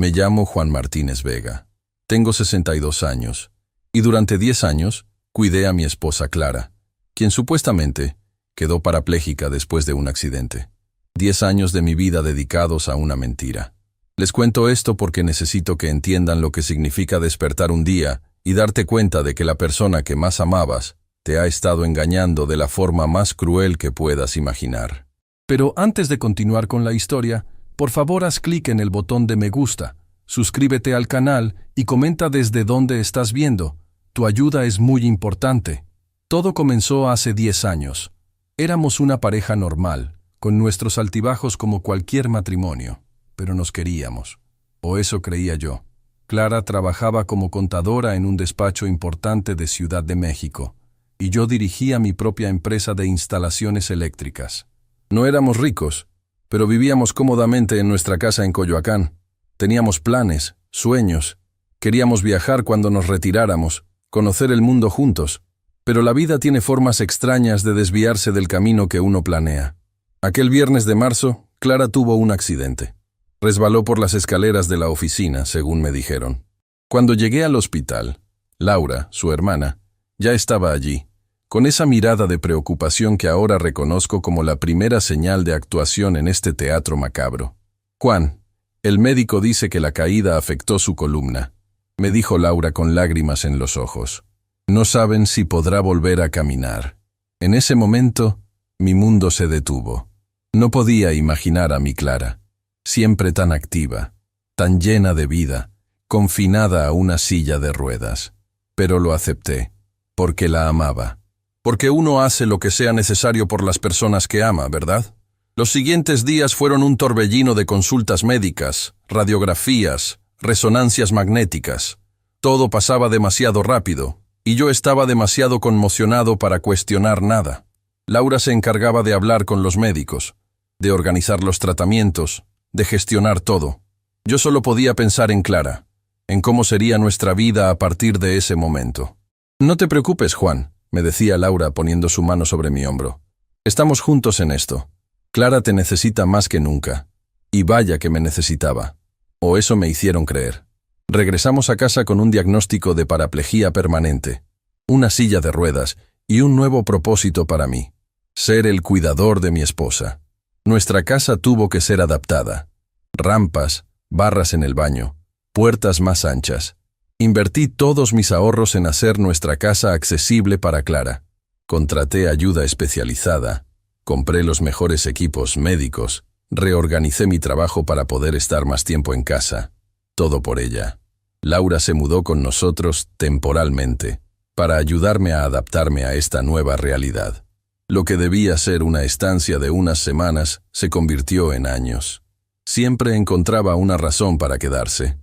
Me llamo Juan Martínez Vega. Tengo 62 años. Y durante 10 años cuidé a mi esposa Clara, quien supuestamente quedó parapléjica después de un accidente. 10 años de mi vida dedicados a una mentira. Les cuento esto porque necesito que entiendan lo que significa despertar un día y darte cuenta de que la persona que más amabas te ha estado engañando de la forma más cruel que puedas imaginar. Pero antes de continuar con la historia, por favor haz clic en el botón de me gusta, suscríbete al canal y comenta desde dónde estás viendo. Tu ayuda es muy importante. Todo comenzó hace 10 años. Éramos una pareja normal, con nuestros altibajos como cualquier matrimonio, pero nos queríamos. O eso creía yo. Clara trabajaba como contadora en un despacho importante de Ciudad de México, y yo dirigía mi propia empresa de instalaciones eléctricas. No éramos ricos, pero vivíamos cómodamente en nuestra casa en Coyoacán. Teníamos planes, sueños. Queríamos viajar cuando nos retiráramos, conocer el mundo juntos. Pero la vida tiene formas extrañas de desviarse del camino que uno planea. Aquel viernes de marzo, Clara tuvo un accidente. Resbaló por las escaleras de la oficina, según me dijeron. Cuando llegué al hospital, Laura, su hermana, ya estaba allí, con esa mirada de preocupación que ahora reconozco como la primera señal de actuación en este teatro macabro. «Juan, el médico dice que la caída afectó su columna», me dijo Laura con lágrimas en los ojos. «No saben si podrá volver a caminar». En ese momento, mi mundo se detuvo. No podía imaginar a mi Clara, siempre tan activa, tan llena de vida, confinada a una silla de ruedas. Pero lo acepté, porque la amaba. Porque uno hace lo que sea necesario por las personas que ama, ¿verdad? Los siguientes días fueron un torbellino de consultas médicas, radiografías, resonancias magnéticas. Todo pasaba demasiado rápido, y yo estaba demasiado conmocionado para cuestionar nada. Laura se encargaba de hablar con los médicos, de organizar los tratamientos, de gestionar todo. Yo solo podía pensar en Clara, en cómo sería nuestra vida a partir de ese momento. «No te preocupes, Juan», me decía Laura poniendo su mano sobre mi hombro. «Estamos juntos en esto. Clara te necesita más que nunca. Y vaya que me necesitaba. O eso me hicieron creer». Regresamos a casa con un diagnóstico de paraplegia permanente, una silla de ruedas y un nuevo propósito para mí: ser el cuidador de mi esposa. Nuestra casa tuvo que ser adaptada. Rampas, barras en el baño, puertas más anchas. Invertí todos mis ahorros en hacer nuestra casa accesible para Clara. Contraté ayuda especializada, compré los mejores equipos médicos, reorganicé mi trabajo para poder estar más tiempo en casa. Todo por ella. Laura se mudó con nosotros temporalmente, para ayudarme a adaptarme a esta nueva realidad. Lo que debía ser una estancia de unas semanas se convirtió en años. Siempre encontraba una razón para quedarse.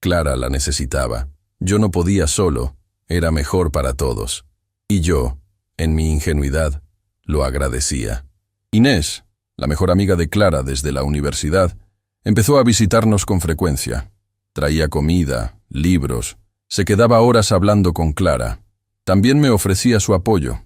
Clara la necesitaba. Yo no podía solo, era mejor para todos. Y yo, en mi ingenuidad, lo agradecía. Inés, la mejor amiga de Clara desde la universidad, empezó a visitarnos con frecuencia. Traía comida, libros, se quedaba horas hablando con Clara. También me ofrecía su apoyo.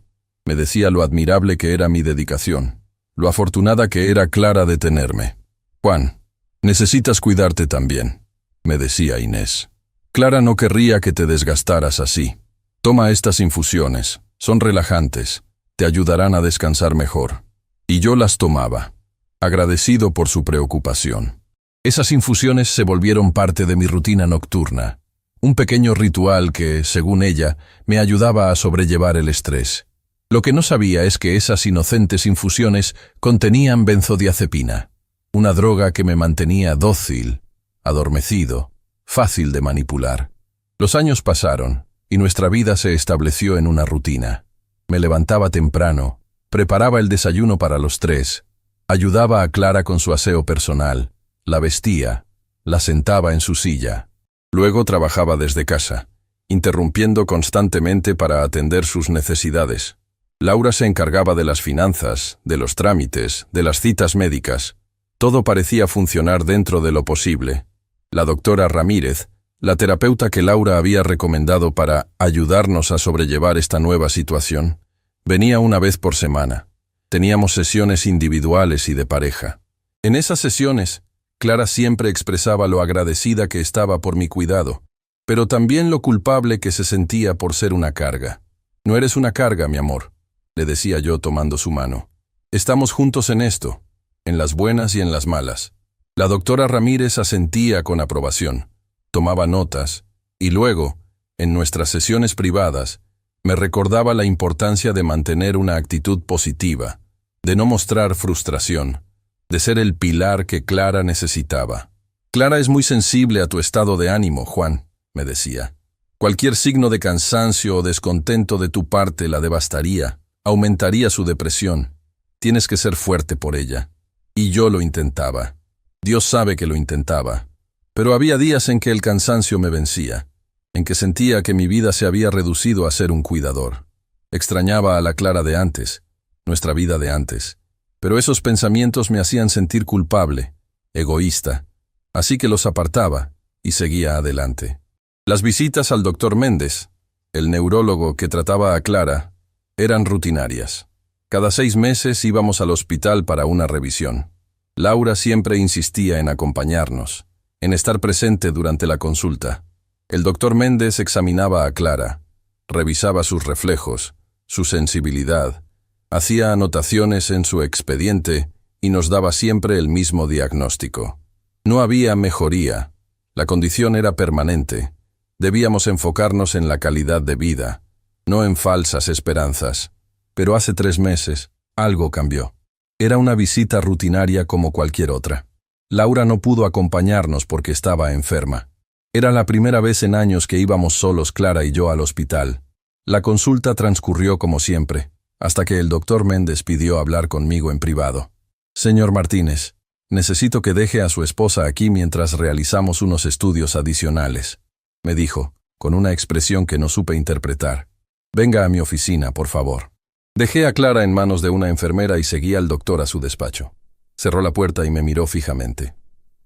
Me decía lo admirable que era mi dedicación, lo afortunada que era Clara de tenerme. «Juan, necesitas cuidarte también», me decía Inés. «Clara no querría que te desgastaras así. Toma estas infusiones, son relajantes, te ayudarán a descansar mejor». Y yo las tomaba, agradecido por su preocupación. Esas infusiones se volvieron parte de mi rutina nocturna, un pequeño ritual que, según ella, me ayudaba a sobrellevar el estrés. Lo que no sabía es que esas inocentes infusiones contenían benzodiazepina, una droga que me mantenía dócil, adormecido, fácil de manipular. Los años pasaron y nuestra vida se estableció en una rutina. Me levantaba temprano, preparaba el desayuno para los 3, ayudaba a Clara con su aseo personal, la vestía, la sentaba en su silla. Luego trabajaba desde casa, interrumpiendo constantemente para atender sus necesidades. Laura se encargaba de las finanzas, de los trámites, de las citas médicas. Todo parecía funcionar dentro de lo posible. La doctora Ramírez, la terapeuta que Laura había recomendado para ayudarnos a sobrellevar esta nueva situación, venía una vez por semana. Teníamos sesiones individuales y de pareja. En esas sesiones, Clara siempre expresaba lo agradecida que estaba por mi cuidado, pero también lo culpable que se sentía por ser una carga. No eres una carga, mi amor, le decía yo tomando su mano. Estamos juntos en esto, en las buenas y en las malas. La doctora Ramírez asentía con aprobación, tomaba notas, y luego, en nuestras sesiones privadas, me recordaba la importancia de mantener una actitud positiva, de no mostrar frustración, de ser el pilar que Clara necesitaba. Clara es muy sensible a tu estado de ánimo, Juan, me decía. Cualquier signo de cansancio o descontento de tu parte la devastaría, aumentaría su depresión. Tienes que ser fuerte por ella. Y yo lo intentaba. Dios sabe que lo intentaba. Pero había días en que el cansancio me vencía, en que sentía que mi vida se había reducido a ser un cuidador. Extrañaba a la Clara de antes, nuestra vida de antes. Pero esos pensamientos me hacían sentir culpable, egoísta, así que los apartaba y seguía adelante. Las visitas al doctor Méndez, el neurólogo que trataba a Clara, eran rutinarias. Cada 6 meses íbamos al hospital para una revisión. Laura siempre insistía en acompañarnos, en estar presente durante la consulta. El doctor Méndez examinaba a Clara, revisaba sus reflejos, su sensibilidad, hacía anotaciones en su expediente y nos daba siempre el mismo diagnóstico. No había mejoría, la condición era permanente. Debíamos enfocarnos en la calidad de vida, no en falsas esperanzas. Pero hace 3 meses, algo cambió. Era una visita rutinaria como cualquier otra. Laura no pudo acompañarnos porque estaba enferma. Era la primera vez en años que íbamos solos Clara y yo al hospital. La consulta transcurrió como siempre, hasta que el doctor Méndez pidió hablar conmigo en privado. Señor Martínez, necesito que deje a su esposa aquí mientras realizamos unos estudios adicionales, me dijo, con una expresión que no supe interpretar. Venga a mi oficina, por favor. Dejé a Clara en manos de una enfermera y seguí al doctor a su despacho. Cerró la puerta y me miró fijamente.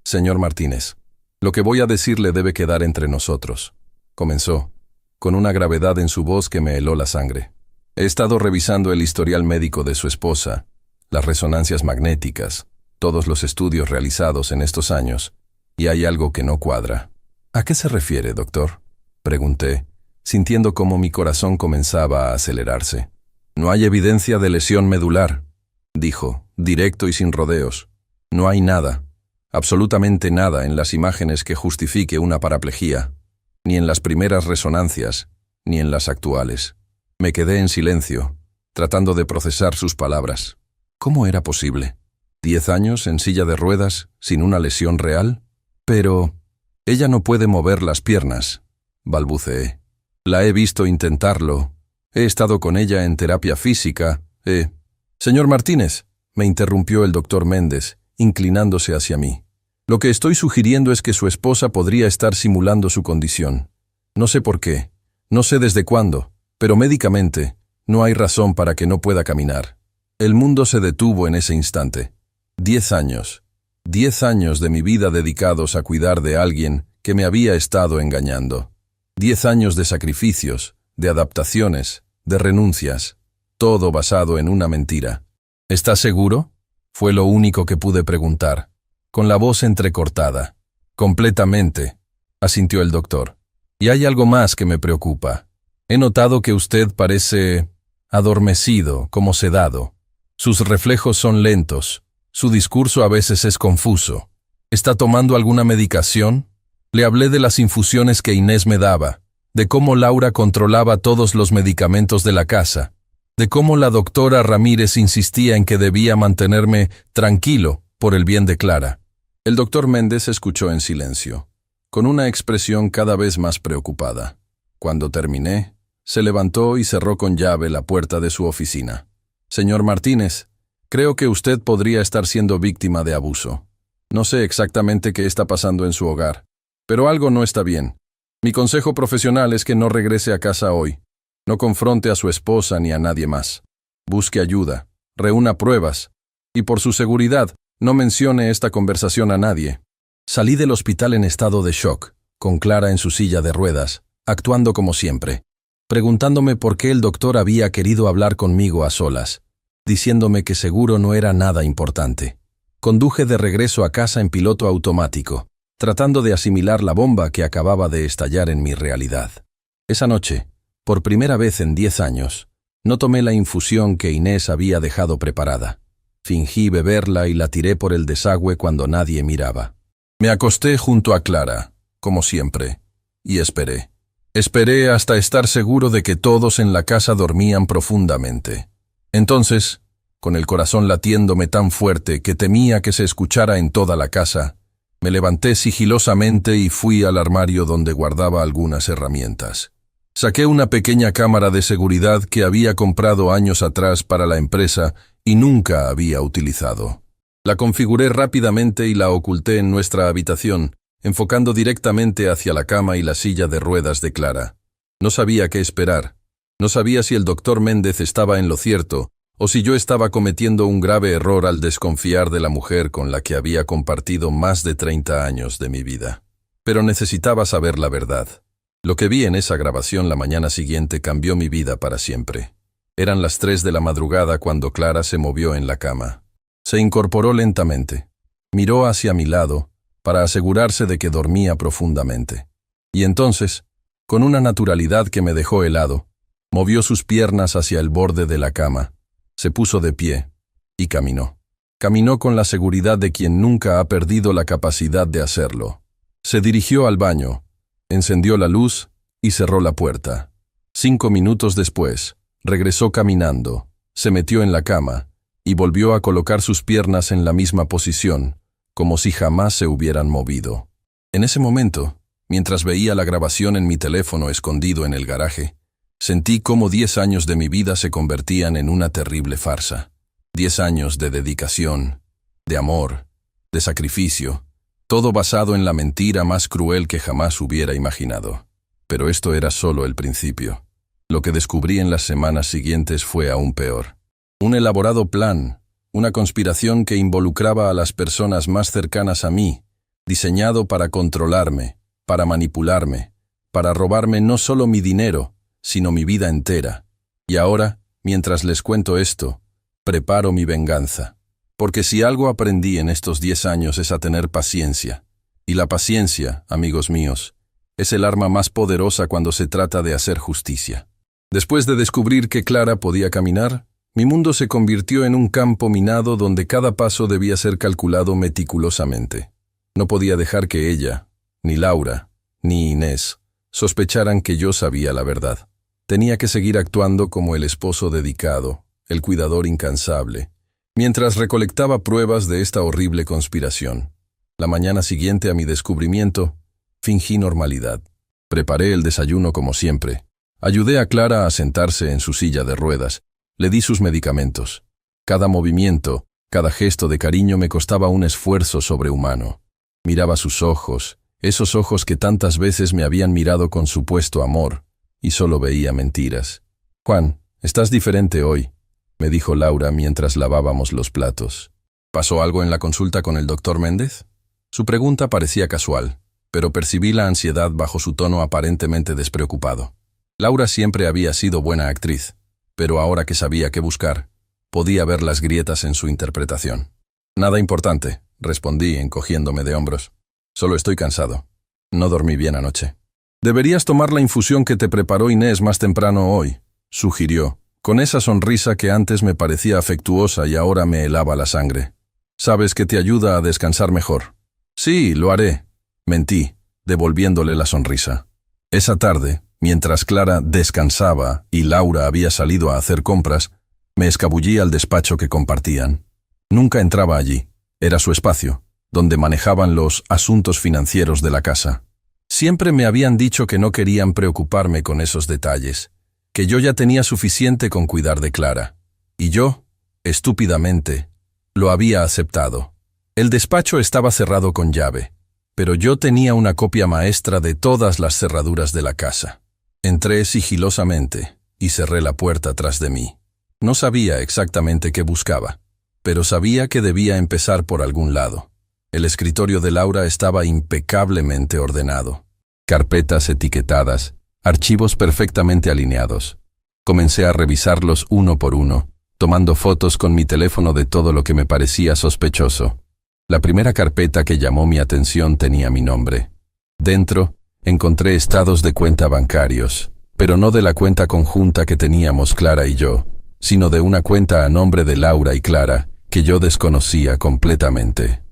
Señor Martínez, lo que voy a decirle debe quedar entre nosotros, comenzó, con una gravedad en su voz que me heló la sangre. He estado revisando el historial médico de su esposa, las resonancias magnéticas, todos los estudios realizados en estos años, y hay algo que no cuadra. ¿A qué se refiere, doctor?, pregunté, sintiendo cómo mi corazón comenzaba a acelerarse. No hay evidencia de lesión medular, dijo, directo y sin rodeos. No hay nada, absolutamente nada en las imágenes que justifique una paraplejía, ni en las primeras resonancias, ni en las actuales. Me quedé en silencio, tratando de procesar sus palabras. ¿Cómo era posible? 10 años en silla de ruedas, sin una lesión real? Pero ella no puede mover las piernas, balbuceé. La he visto intentarlo. He estado con ella en terapia física. Señor Martínez, me interrumpió el doctor Méndez, inclinándose hacia mí. Lo que estoy sugiriendo es que su esposa podría estar simulando su condición. No sé por qué, no sé desde cuándo, pero médicamente no hay razón para que no pueda caminar. El mundo se detuvo en ese instante. 10 años. 10 años de mi vida dedicados a cuidar de alguien que me había estado engañando. 10 años de sacrificios, de adaptaciones, de renuncias, todo basado en una mentira. ¿Estás seguro?, fue lo único que pude preguntar, con la voz entrecortada. Completamente, asintió el doctor. Y hay algo más que me preocupa. He notado que usted parece adormecido, como sedado. Sus reflejos son lentos. Su discurso a veces es confuso. ¿Está tomando alguna medicación? Le hablé de las infusiones que Inés me daba, de cómo Laura controlaba todos los medicamentos de la casa, de cómo la doctora Ramírez insistía en que debía mantenerme tranquilo por el bien de Clara. El doctor Méndez escuchó en silencio, con una expresión cada vez más preocupada. Cuando terminé, se levantó y cerró con llave la puerta de su oficina. Señor Martínez, creo que usted podría estar siendo víctima de abuso. No sé exactamente qué está pasando en su hogar, pero algo no está bien. Mi consejo profesional es que no regrese a casa hoy. No confronte a su esposa ni a nadie más. Busque ayuda, reúna pruebas, y por su seguridad, no mencione esta conversación a nadie. Salí del hospital en estado de shock, con Clara en su silla de ruedas, actuando como siempre, preguntándome por qué el doctor había querido hablar conmigo a solas, diciéndome que seguro no era nada importante. Conduje de regreso a casa en piloto automático, tratando de asimilar la bomba que acababa de estallar en mi realidad. Esa noche, por primera vez en 10 años, no tomé la infusión que Inés había dejado preparada. Fingí beberla y la tiré por el desagüe cuando nadie miraba. Me acosté junto a Clara, como siempre, y esperé. Esperé hasta estar seguro de que todos en la casa dormían profundamente. Entonces, con el corazón latiéndome tan fuerte que temía que se escuchara en toda la casa, me levanté sigilosamente y fui al armario donde guardaba algunas herramientas. Saqué una pequeña cámara de seguridad que había comprado años atrás para la empresa y nunca había utilizado. La configuré rápidamente y la oculté en nuestra habitación, enfocando directamente hacia la cama y la silla de ruedas de Clara. No sabía qué esperar. No sabía si el doctor Méndez estaba en lo cierto o si yo estaba cometiendo un grave error al desconfiar de la mujer con la que había compartido más de 30 años de mi vida. Pero necesitaba saber la verdad. Lo que vi en esa grabación la mañana siguiente cambió mi vida para siempre. Eran las 3 de la madrugada cuando Clara se movió en la cama. Se incorporó lentamente. Miró hacia mi lado para asegurarse de que dormía profundamente. Y entonces, con una naturalidad que me dejó helado, movió sus piernas hacia el borde de la cama, se puso de pie y caminó. Caminó con la seguridad de quien nunca ha perdido la capacidad de hacerlo. Se dirigió al baño, encendió la luz y cerró la puerta. 5 minutos después, regresó caminando, se metió en la cama y volvió a colocar sus piernas en la misma posición, como si jamás se hubieran movido. En ese momento, mientras veía la grabación en mi teléfono escondido en el garaje, sentí cómo 10 años de mi vida se convertían en una terrible farsa. 10 años de dedicación, de amor, de sacrificio, todo basado en la mentira más cruel que jamás hubiera imaginado. Pero esto era solo el principio. Lo que descubrí en las semanas siguientes fue aún peor. Un elaborado plan, una conspiración que involucraba a las personas más cercanas a mí, diseñado para controlarme, para manipularme, para robarme no solo mi dinero, sino mi vida entera. Y ahora, mientras les cuento esto, preparo mi venganza. Porque si algo aprendí en estos 10 años es a tener paciencia. Y la paciencia, amigos míos, es el arma más poderosa cuando se trata de hacer justicia. Después de descubrir que Clara podía caminar, mi mundo se convirtió en un campo minado donde cada paso debía ser calculado meticulosamente. No podía dejar que ella, ni Laura, ni Inés, sospecharan que yo sabía la verdad. Tenía que seguir actuando como el esposo dedicado, el cuidador incansable, mientras recolectaba pruebas de esta horrible conspiración. La mañana siguiente a mi descubrimiento, fingí normalidad. Preparé el desayuno como siempre. Ayudé a Clara a sentarse en su silla de ruedas. Le di sus medicamentos. Cada movimiento, cada gesto de cariño me costaba un esfuerzo sobrehumano. Miraba sus ojos, esos ojos que tantas veces me habían mirado con supuesto amor, y solo veía mentiras. «Juan, estás diferente hoy», me dijo Laura mientras lavábamos los platos. «¿Pasó algo en la consulta con el doctor Méndez?» Su pregunta parecía casual, pero percibí la ansiedad bajo su tono aparentemente despreocupado. Laura siempre había sido buena actriz, pero ahora que sabía qué buscar, podía ver las grietas en su interpretación. «Nada importante», respondí encogiéndome de hombros. «Solo estoy cansado. No dormí bien anoche». «Deberías tomar la infusión que te preparó Inés más temprano hoy», sugirió, con esa sonrisa que antes me parecía afectuosa y ahora me helaba la sangre. «Sabes que te ayuda a descansar mejor». «Sí, lo haré», mentí, devolviéndole la sonrisa. Esa tarde, mientras Clara descansaba y Laura había salido a hacer compras, me escabullí al despacho que compartían. Nunca entraba allí. Era su espacio, donde manejaban los asuntos financieros de la casa. Siempre me habían dicho que no querían preocuparme con esos detalles, que yo ya tenía suficiente con cuidar de Clara. Y yo, estúpidamente, lo había aceptado. El despacho estaba cerrado con llave, pero yo tenía una copia maestra de todas las cerraduras de la casa. Entré sigilosamente y cerré la puerta tras de mí. No sabía exactamente qué buscaba, pero sabía que debía empezar por algún lado. El escritorio de Laura estaba impecablemente ordenado. Carpetas etiquetadas, archivos perfectamente alineados. Comencé a revisarlos uno por uno, tomando fotos con mi teléfono de todo lo que me parecía sospechoso. La primera carpeta que llamó mi atención tenía mi nombre. Dentro, encontré estados de cuenta bancarios, pero no de la cuenta conjunta que teníamos Clara y yo, sino de una cuenta a nombre de Laura y Clara, que yo desconocía completamente.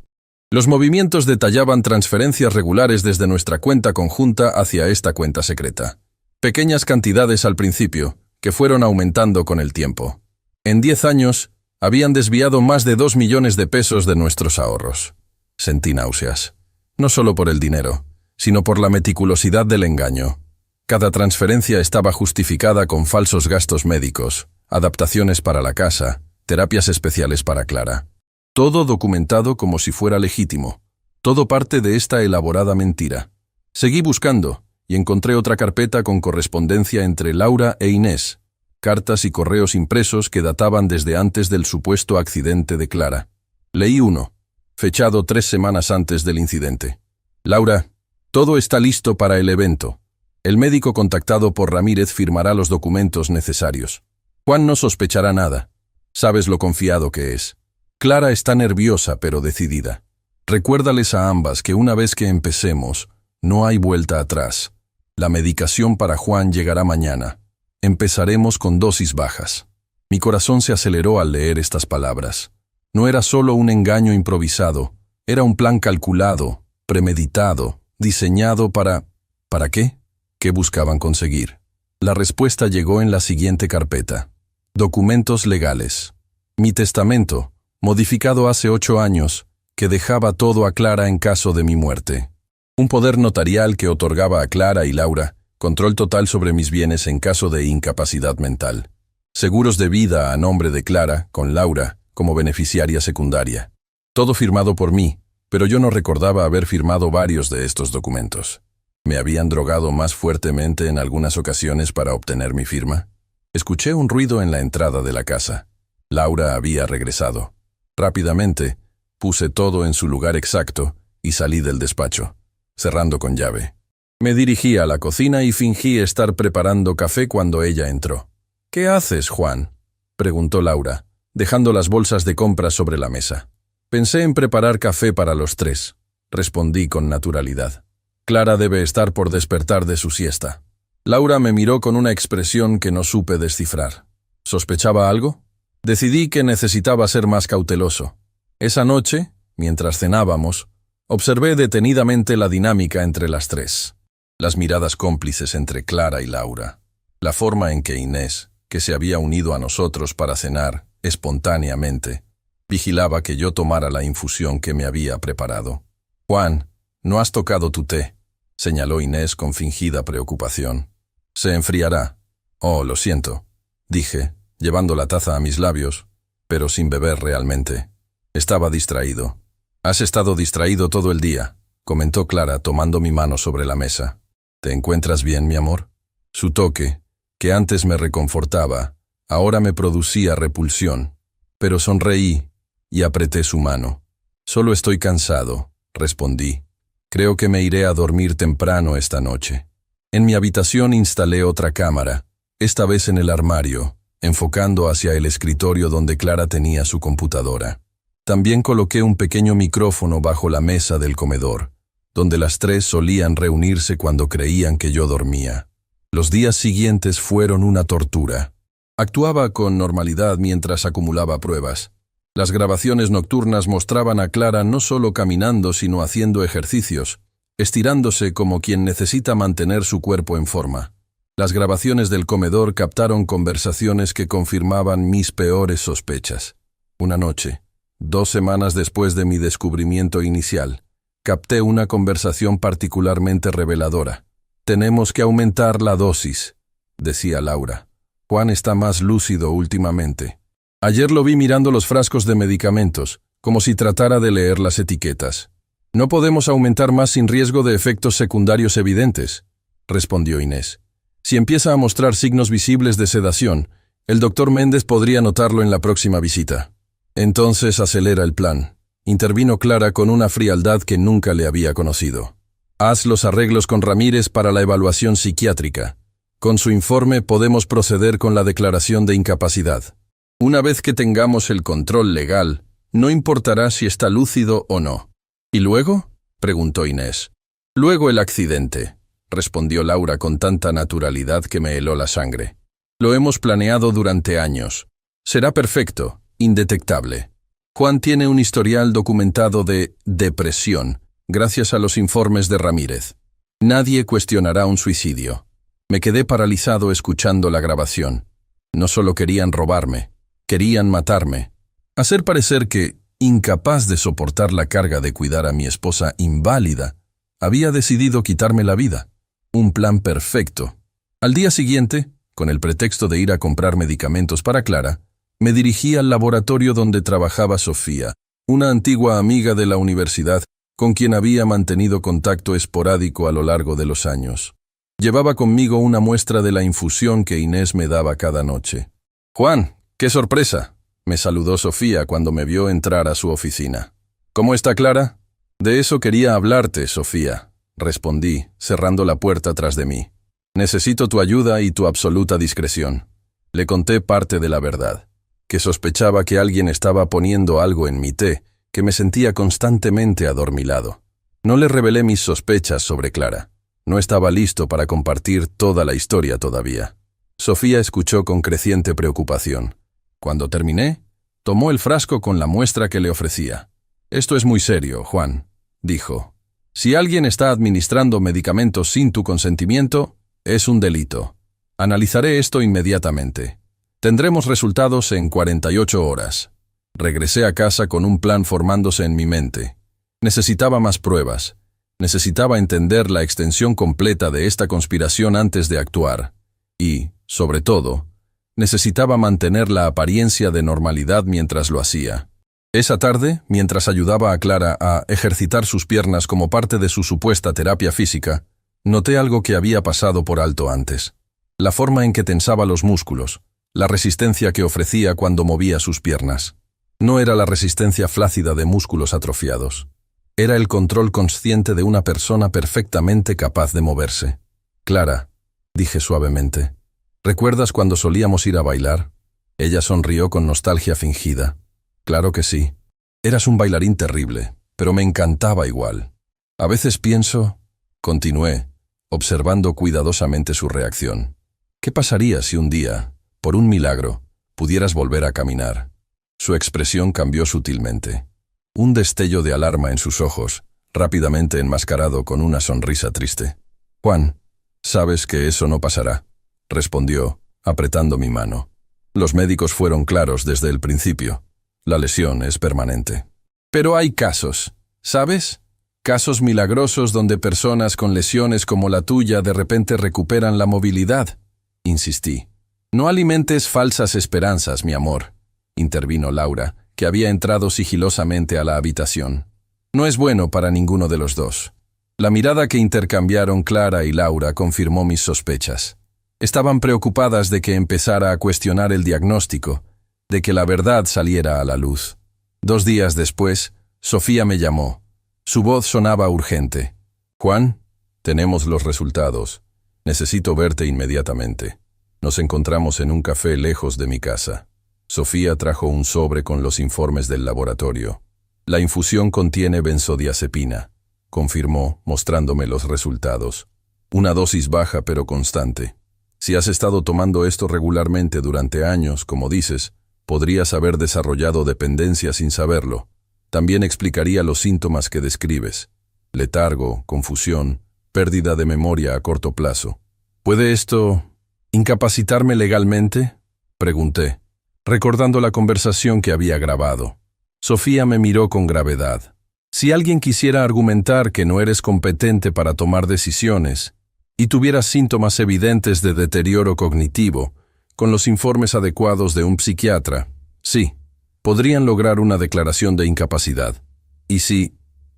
Los movimientos detallaban transferencias regulares desde nuestra cuenta conjunta hacia esta cuenta secreta. Pequeñas cantidades al principio, que fueron aumentando con el tiempo. En 10 años, habían desviado más de 2 millones de pesos de nuestros ahorros. Sentí náuseas. No solo por el dinero, sino por la meticulosidad del engaño. Cada transferencia estaba justificada con falsos gastos médicos, adaptaciones para la casa, terapias especiales para Clara. Todo documentado como si fuera legítimo. Todo parte de esta elaborada mentira. Seguí buscando y encontré otra carpeta con correspondencia entre Laura e Inés. Cartas y correos impresos que databan desde antes del supuesto accidente de Clara. Leí uno, fechado 3 semanas antes del incidente. Laura, todo está listo para el evento. El médico contactado por Ramírez firmará los documentos necesarios. Juan no sospechará nada. Sabes lo confiado que es. Clara está nerviosa pero decidida. Recuérdales a ambas que una vez que empecemos, no hay vuelta atrás. La medicación para Juan llegará mañana. Empezaremos con dosis bajas. Mi corazón se aceleró al leer estas palabras. No era solo un engaño improvisado, era un plan calculado, premeditado, diseñado para... ¿Para qué? ¿Qué buscaban conseguir? La respuesta llegó en la siguiente carpeta. Documentos legales. Mi testamento, modificado hace 8 años, que dejaba todo a Clara en caso de mi muerte. Un poder notarial que otorgaba a Clara y Laura control total sobre mis bienes en caso de incapacidad mental. Seguros de vida a nombre de Clara, con Laura, como beneficiaria secundaria. Todo firmado por mí, pero yo no recordaba haber firmado varios de estos documentos. ¿Me habían drogado más fuertemente en algunas ocasiones para obtener mi firma? Escuché un ruido en la entrada de la casa. Laura había regresado. Rápidamente, puse todo en su lugar exacto y salí del despacho, cerrando con llave. Me dirigí a la cocina y fingí estar preparando café cuando ella entró. «¿Qué haces, Juan?», preguntó Laura, dejando las bolsas de compras sobre la mesa. «Pensé en preparar café para los 3», respondí con naturalidad. «Clara debe estar por despertar de su siesta». Laura me miró con una expresión que no supe descifrar. ¿Sospechaba algo? Decidí que necesitaba ser más cauteloso. Esa noche, mientras cenábamos, observé detenidamente la dinámica entre las 3. Las miradas cómplices entre Clara y Laura. La forma en que Inés, que se había unido a nosotros para cenar, espontáneamente, vigilaba que yo tomara la infusión que me había preparado. «Juan, no has tocado tu té», señaló Inés con fingida preocupación. «Se enfriará». «Oh, lo siento», dije, llevando la taza a mis labios, pero sin beber realmente. Estaba distraído. «Has estado distraído todo el día», comentó Clara tomando mi mano sobre la mesa. «¿Te encuentras bien, mi amor?». Su toque, que antes me reconfortaba, ahora me producía repulsión, pero sonreí y apreté su mano. «Solo estoy cansado», respondí. «Creo que me iré a dormir temprano esta noche». En mi habitación instalé otra cámara, esta vez en el armario, enfocando hacia el escritorio donde Clara tenía su computadora. También coloqué un pequeño micrófono bajo la mesa del comedor, donde las 3 solían reunirse cuando creían que yo dormía. Los días siguientes fueron una tortura. Actuaba con normalidad mientras acumulaba pruebas. Las grabaciones nocturnas mostraban a Clara no solo caminando sino haciendo ejercicios, estirándose como quien necesita mantener su cuerpo en forma. Las grabaciones del comedor captaron conversaciones que confirmaban mis peores sospechas. Una noche, 2 semanas después de mi descubrimiento inicial, capté una conversación particularmente reveladora. «Tenemos que aumentar la dosis», decía Laura. «Juan está más lúcido últimamente. Ayer lo vi mirando los frascos de medicamentos, como si tratara de leer las etiquetas». «No podemos aumentar más sin riesgo de efectos secundarios evidentes», respondió Inés. «Si empieza a mostrar signos visibles de sedación, el doctor Méndez podría notarlo en la próxima visita». «Entonces acelera el plan», intervino Clara con una frialdad que nunca le había conocido. «Haz los arreglos con Ramírez para la evaluación psiquiátrica. Con su informe podemos proceder con la declaración de incapacidad. Una vez que tengamos el control legal, No importará si está lúcido o no. ¿Y luego?, preguntó Inés. Luego el accidente, respondió Laura con tanta naturalidad que me heló la sangre. Lo hemos planeado durante años. Será perfecto, indetectable. Juan tiene un historial documentado de depresión, gracias a los informes de Ramírez. Nadie cuestionará un suicidio. Me quedé paralizado escuchando la grabación. No solo querían robarme, querían matarme. Hacer parecer que, incapaz de soportar la carga de cuidar a mi esposa inválida, había decidido quitarme la vida. Un plan perfecto. Al día siguiente, con el pretexto de ir a comprar medicamentos para Clara, me dirigí al laboratorio donde trabajaba Sofía, una antigua amiga de la universidad con quien había mantenido contacto esporádico a lo largo de los años. Llevaba conmigo una muestra de la infusión que Inés me daba cada noche. «Juan, qué sorpresa», me saludó Sofía cuando me vio entrar a su oficina. «¿Cómo está Clara?» «De eso quería hablarte, Sofía», respondí, cerrando la puerta tras de mí. «Necesito tu ayuda y tu absoluta discreción». Le conté parte de la verdad, que sospechaba que alguien estaba poniendo algo en mi té, que me sentía constantemente adormilado. No le revelé mis sospechas sobre Clara. No estaba listo para compartir toda la historia todavía. Sofía escuchó con creciente preocupación. Cuando terminé, tomó el frasco con la muestra que le ofrecía. «Esto es muy serio, Juan», dijo. «Si alguien está administrando medicamentos sin tu consentimiento, es un delito. Analizaré esto inmediatamente. Tendremos resultados en 48 horas». Regresé a casa con un plan formándose en mi mente. Necesitaba más pruebas. Necesitaba entender la extensión completa de esta conspiración antes de actuar. Y, sobre todo, necesitaba mantener la apariencia de normalidad mientras lo hacía. Esa tarde, mientras ayudaba a Clara a ejercitar sus piernas como parte de su supuesta terapia física, noté algo que había pasado por alto antes. La forma en que tensaba los músculos, la resistencia que ofrecía cuando movía sus piernas. No era la resistencia flácida de músculos atrofiados. Era el control consciente de una persona perfectamente capaz de moverse. «Clara», dije suavemente, «¿recuerdas cuando solíamos ir a bailar?» Ella sonrió con nostalgia fingida. «Claro que sí. Eras un bailarín terrible, pero me encantaba igual. A veces pienso», continué, observando cuidadosamente su reacción, «¿qué pasaría si un día, por un milagro, pudieras volver a caminar?» Su expresión cambió sutilmente. Un destello de alarma en sus ojos, rápidamente enmascarado con una sonrisa triste. «Juan, sabes que eso no pasará», respondió, apretando mi mano. «Los médicos fueron claros desde el principio. La lesión es permanente». «Pero hay casos, ¿sabes? Casos milagrosos donde personas con lesiones como la tuya de repente recuperan la movilidad», insistí. «No alimentes falsas esperanzas, mi amor», intervino Laura, que había entrado sigilosamente a la habitación. «No es bueno para ninguno de los dos». La mirada que intercambiaron Clara y Laura confirmó mis sospechas. Estaban preocupadas de que empezara a cuestionar el diagnóstico, de que la verdad saliera a la luz. 2 días después, Sofía me llamó. Su voz sonaba urgente. «Juan, tenemos los resultados. Necesito verte inmediatamente. Nos encontramos en un café lejos de mi casa». Sofía trajo un sobre con los informes del laboratorio. «La infusión contiene benzodiazepina», confirmó, mostrándome los resultados. «Una dosis baja pero constante. Si has estado tomando esto regularmente durante años, como dices, podrías haber desarrollado dependencia sin saberlo. También explicaría los síntomas que describes: letargo, confusión, pérdida de memoria a corto plazo». «¿Puede esto incapacitarme legalmente?», pregunté, recordando la conversación que había grabado. Sofía me miró con gravedad. «Si alguien quisiera argumentar que no eres competente para tomar decisiones y tuvieras síntomas evidentes de deterioro cognitivo, con los informes adecuados de un psiquiatra, sí, podrían lograr una declaración de incapacidad. Y si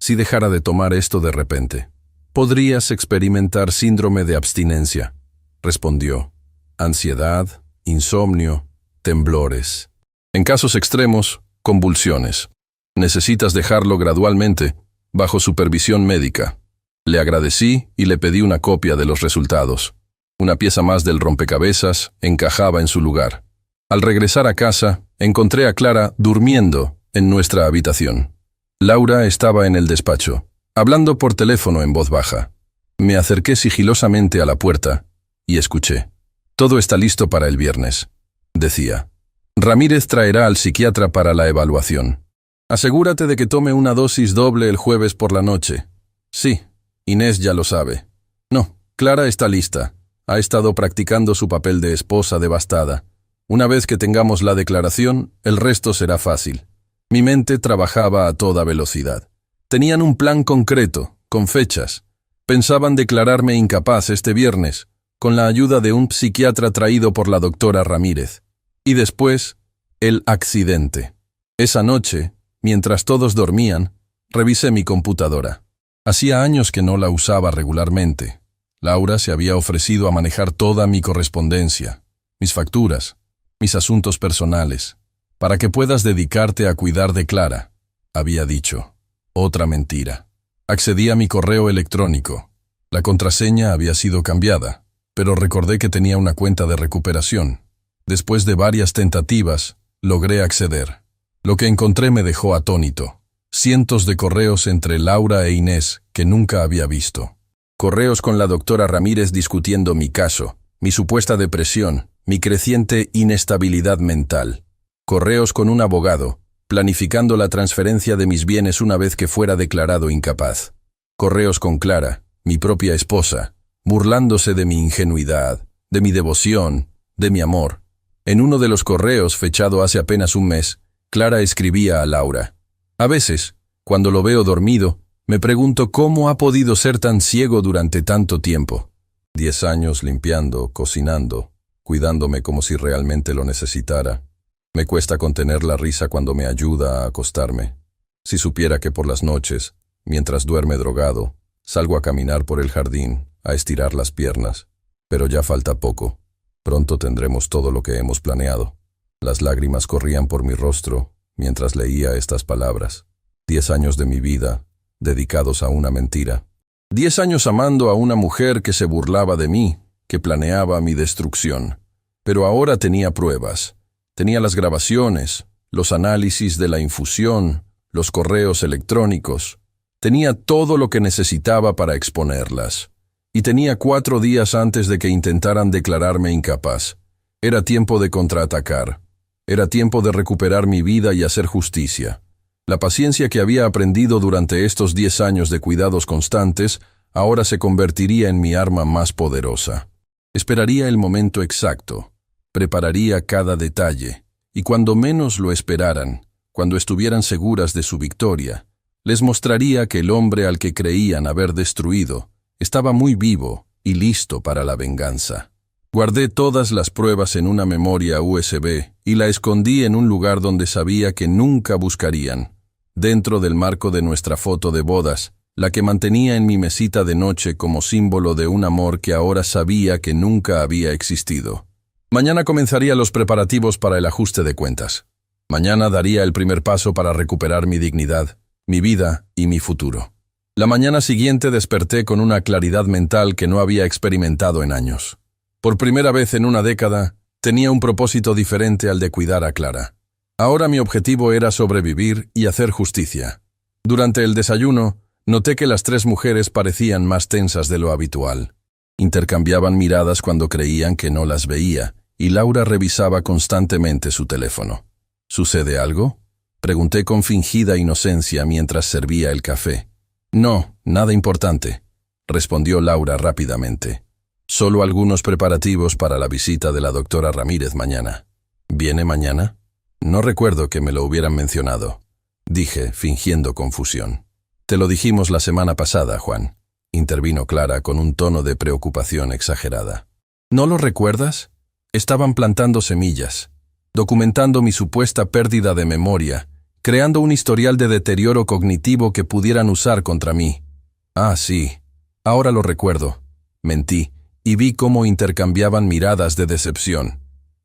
dejara de tomar esto de repente, podrías experimentar síndrome de abstinencia», respondió. «Ansiedad, insomnio, temblores. En casos extremos, convulsiones. Necesitas dejarlo gradualmente, bajo supervisión médica». Le agradecí y le pedí una copia de los resultados. Una pieza más del rompecabezas encajaba en su lugar. Al regresar a casa, encontré a Clara durmiendo En nuestra habitación. Laura estaba en el despacho, hablando por teléfono en voz baja. Me acerqué sigilosamente a la puerta y escuché. Todo está listo para el viernes, decía. Ramírez traerá al psiquiatra para la evaluación. Asegúrate de que tome una dosis doble el jueves por la noche. Sí, Inés ya lo sabe. No, Clara está lista. Ha estado practicando su papel de esposa devastada. Una vez que tengamos la declaración, el resto será fácil. Mi mente trabajaba a toda velocidad. Tenían un plan concreto, con fechas. Pensaban declararme incapaz este viernes, con la ayuda de un psiquiatra traído por la doctora Ramírez. Y después, el accidente. Esa noche, mientras todos dormían, revisé mi computadora. Hacía años que no la usaba regularmente. Laura se había ofrecido a manejar toda mi correspondencia, mis facturas, mis asuntos personales, para que puedas dedicarte a cuidar de Clara, había dicho. Otra mentira. Accedí a mi correo electrónico. La contraseña había sido cambiada, pero recordé que tenía una cuenta de recuperación. Después de varias tentativas, logré acceder. Lo que encontré me dejó atónito. Cientos de correos entre Laura e Inés que nunca había visto. Correos con la doctora Ramírez discutiendo mi caso, mi supuesta depresión, mi creciente inestabilidad mental. Correos con un abogado, planificando la transferencia de mis bienes una vez que fuera declarado incapaz. Correos con Clara, mi propia esposa, burlándose de mi ingenuidad, de mi devoción, de mi amor. En uno de los correos, fechado hace apenas un mes, Clara escribía a Laura. A veces, cuando lo veo dormido, me pregunto cómo ha podido ser tan ciego durante tanto tiempo. 10 años limpiando, cocinando, cuidándome como si realmente lo necesitara. Me cuesta contener la risa cuando me ayuda a acostarme. Si supiera que por las noches, mientras duerme drogado, salgo a caminar por el jardín, a estirar las piernas. Pero ya falta poco. Pronto tendremos todo lo que hemos planeado. Las lágrimas corrían por mi rostro mientras leía estas palabras. 10 años de mi vida, dedicados a una mentira. 10 años amando a una mujer que se burlaba de mí, que planeaba mi destrucción. Pero ahora tenía pruebas. Tenía las grabaciones, los análisis de la infusión, los correos electrónicos. Tenía todo lo que necesitaba para exponerlas. Y tenía 4 días antes de que intentaran declararme incapaz. Era tiempo de contraatacar. Era tiempo de recuperar mi vida y hacer justicia. La paciencia que había aprendido durante estos 10 años de cuidados constantes ahora se convertiría en mi arma más poderosa. Esperaría el momento exacto, prepararía cada detalle, y cuando menos lo esperaran, cuando estuvieran seguras de su victoria, les mostraría que el hombre al que creían haber destruido estaba muy vivo y listo para la venganza. Guardé todas las pruebas en una memoria USB y la escondí en un lugar donde sabía que nunca buscarían, dentro del marco de nuestra foto de bodas, la que mantenía en mi mesita de noche como símbolo de un amor que ahora sabía que nunca había existido. Mañana comenzaría los preparativos para el ajuste de cuentas. Mañana daría el primer paso para recuperar mi dignidad, mi vida y mi futuro. La mañana siguiente desperté con una claridad mental que no había experimentado en años. Por primera vez en una década, tenía un propósito diferente al de cuidar a Clara. Ahora mi objetivo era sobrevivir y hacer justicia. Durante el desayuno, noté que las 3 mujeres parecían más tensas de lo habitual. Intercambiaban miradas cuando creían que no las veía, y Laura revisaba constantemente su teléfono. ¿Sucede algo?, pregunté con fingida inocencia mientras servía el café. No, nada importante, respondió Laura rápidamente. Solo algunos preparativos para la visita de la doctora Ramírez mañana. ¿Viene mañana? No recuerdo que me lo hubieran mencionado, dije, fingiendo confusión. Te lo dijimos la semana pasada, Juan, intervino Clara con un tono de preocupación exagerada. ¿No lo recuerdas? Estaban plantando semillas, documentando mi supuesta pérdida de memoria, creando un historial de deterioro cognitivo que pudieran usar contra mí. Ah, sí, ahora lo recuerdo. Mentí, y vi cómo intercambiaban miradas de decepción.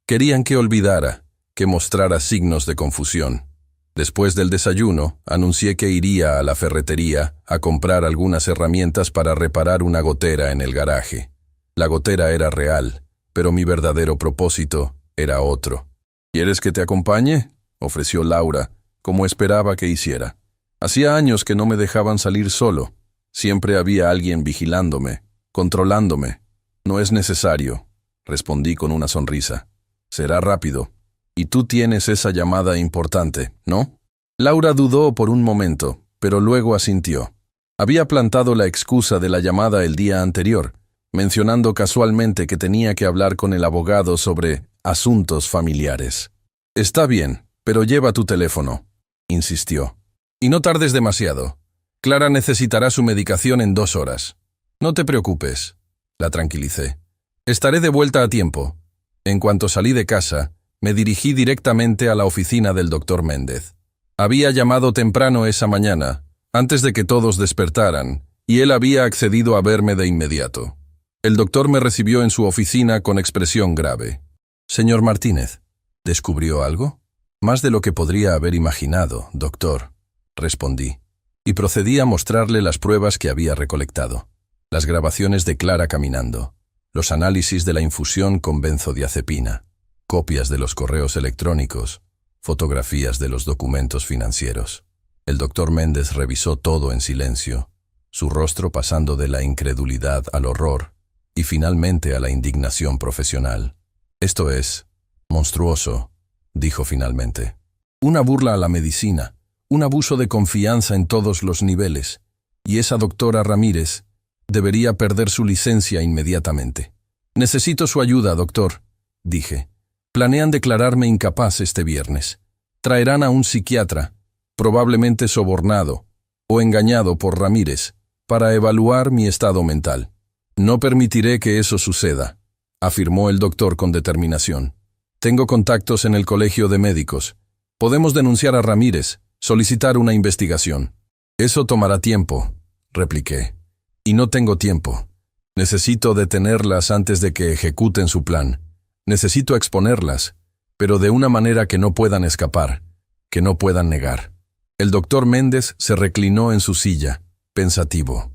Querían que olvidara, que mostrara signos de confusión. Después del desayuno, anuncié que iría a la ferretería a comprar algunas herramientas para reparar una gotera en el garaje. La gotera era real, pero mi verdadero propósito era otro. ¿Quieres que te acompañe?, ofreció Laura, como esperaba que hiciera. Hacía años que no me dejaban salir solo. Siempre había alguien vigilándome, controlándome. No es necesario, respondí con una sonrisa. Será rápido. Y tú tienes esa llamada importante, ¿no? Laura dudó por un momento, pero luego asintió. Había plantado la excusa de la llamada el día anterior, mencionando casualmente que tenía que hablar con el abogado sobre asuntos familiares. Está bien, pero lleva tu teléfono, insistió. Y no tardes demasiado. Clara necesitará su medicación en 2 horas. No te preocupes, la tranquilicé. Estaré de vuelta a tiempo. En cuanto salí de casa, me dirigí directamente a la oficina del doctor Méndez. Había llamado temprano esa mañana, antes de que todos despertaran, y él había accedido a verme de inmediato. El doctor me recibió en su oficina con expresión grave. «Señor Martínez, ¿descubrió algo?» «Más de lo que podría haber imaginado, doctor», respondí, y procedí a mostrarle las pruebas que había recolectado. Las grabaciones de Clara caminando, los análisis de la infusión con benzodiazepina, copias de los correos electrónicos, fotografías de los documentos financieros. El doctor Méndez revisó todo en silencio, su rostro pasando de la incredulidad al horror y finalmente a la indignación profesional. «Esto es monstruoso», dijo finalmente. «Una burla a la medicina, un abuso de confianza en todos los niveles, y esa doctora Ramírez debería perder su licencia inmediatamente. Necesito su ayuda, doctor», dije. «Planean declararme incapaz este viernes. Traerán a un psiquiatra, probablemente sobornado o engañado por Ramírez, para evaluar mi estado mental. No permitiré que eso suceda», afirmó el doctor con determinación. «Tengo contactos en el Colegio de Médicos. Podemos denunciar a Ramírez, solicitar una investigación». «Eso tomará tiempo», repliqué. «Y no tengo tiempo. Necesito detenerlas antes de que ejecuten su plan. Necesito exponerlas, pero de una manera que no puedan escapar, que no puedan negar». El doctor Méndez se reclinó en su silla, pensativo.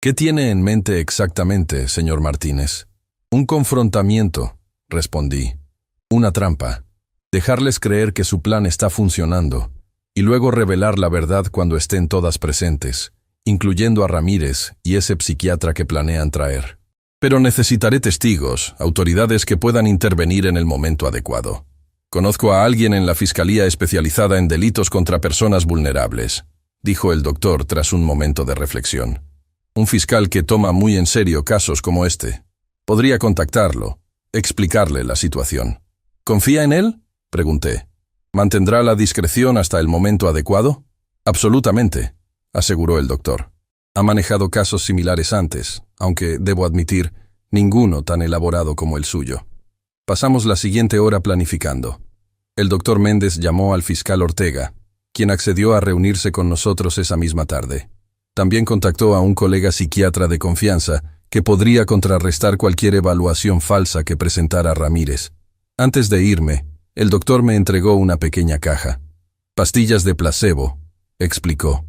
«¿Qué tiene en mente exactamente, señor Martínez?» «Un confrontamiento», respondí. «Una trampa. Dejarles creer que su plan está funcionando, y luego revelar la verdad cuando estén todas presentes, incluyendo a Ramírez y ese psiquiatra que planean traer. Pero necesitaré testigos, autoridades que puedan intervenir en el momento adecuado. Conozco a alguien en la Fiscalía especializada en delitos contra personas vulnerables», dijo el doctor tras un momento de reflexión. «Un fiscal que toma muy en serio casos como este. Podría contactarlo, explicarle la situación». «¿Confía en él?», pregunté. «¿Mantendrá la discreción hasta el momento adecuado?» «Absolutamente», aseguró el doctor. «Ha manejado casos similares antes, aunque, debo admitir, ninguno tan elaborado como el suyo». Pasamos la siguiente hora planificando. El doctor Méndez llamó al fiscal Ortega, quien accedió a reunirse con nosotros esa misma tarde. También contactó a un colega psiquiatra de confianza que podría contrarrestar cualquier evaluación falsa que presentara Ramírez. Antes de irme, el doctor me entregó una pequeña caja. «Pastillas de placebo», explicó.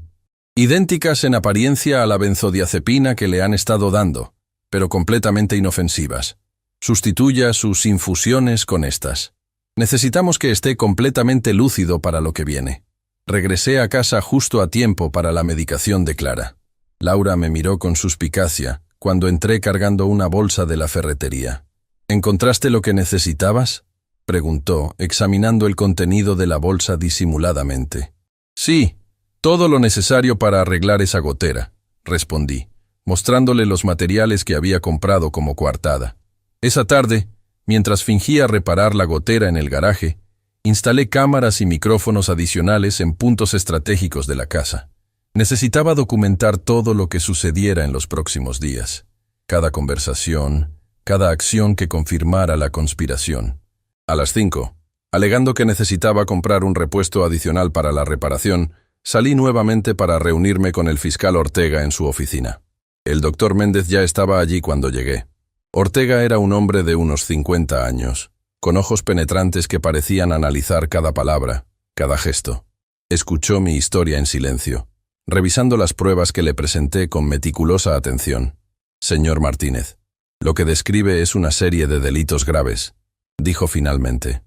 «Idénticas en apariencia a la benzodiazepina que le han estado dando, pero completamente inofensivas. Sustituya sus infusiones con estas. Necesitamos que esté completamente lúcido para lo que viene». Regresé a casa justo a tiempo para la medicación de Clara. Laura me miró con suspicacia cuando entré cargando una bolsa de la ferretería. «¿Encontraste lo que necesitabas?», preguntó, examinando el contenido de la bolsa disimuladamente. «Sí, todo lo necesario para arreglar esa gotera», respondí, mostrándole los materiales que había comprado como coartada. Esa tarde, mientras fingía reparar la gotera en el garaje, instalé cámaras y micrófonos adicionales en puntos estratégicos de la casa. Necesitaba documentar todo lo que sucediera en los próximos días. Cada conversación, cada acción que confirmara la conspiración. A las 5, alegando que necesitaba comprar un repuesto adicional para la reparación, salí nuevamente para reunirme con el fiscal Ortega en su oficina. El doctor Méndez ya estaba allí cuando llegué. Ortega era un hombre de unos 50 años, con ojos penetrantes que parecían analizar cada palabra, cada gesto. Escuchó mi historia en silencio, revisando las pruebas que le presenté con meticulosa atención. «Señor Martínez, lo que describe es una serie de delitos graves», dijo finalmente.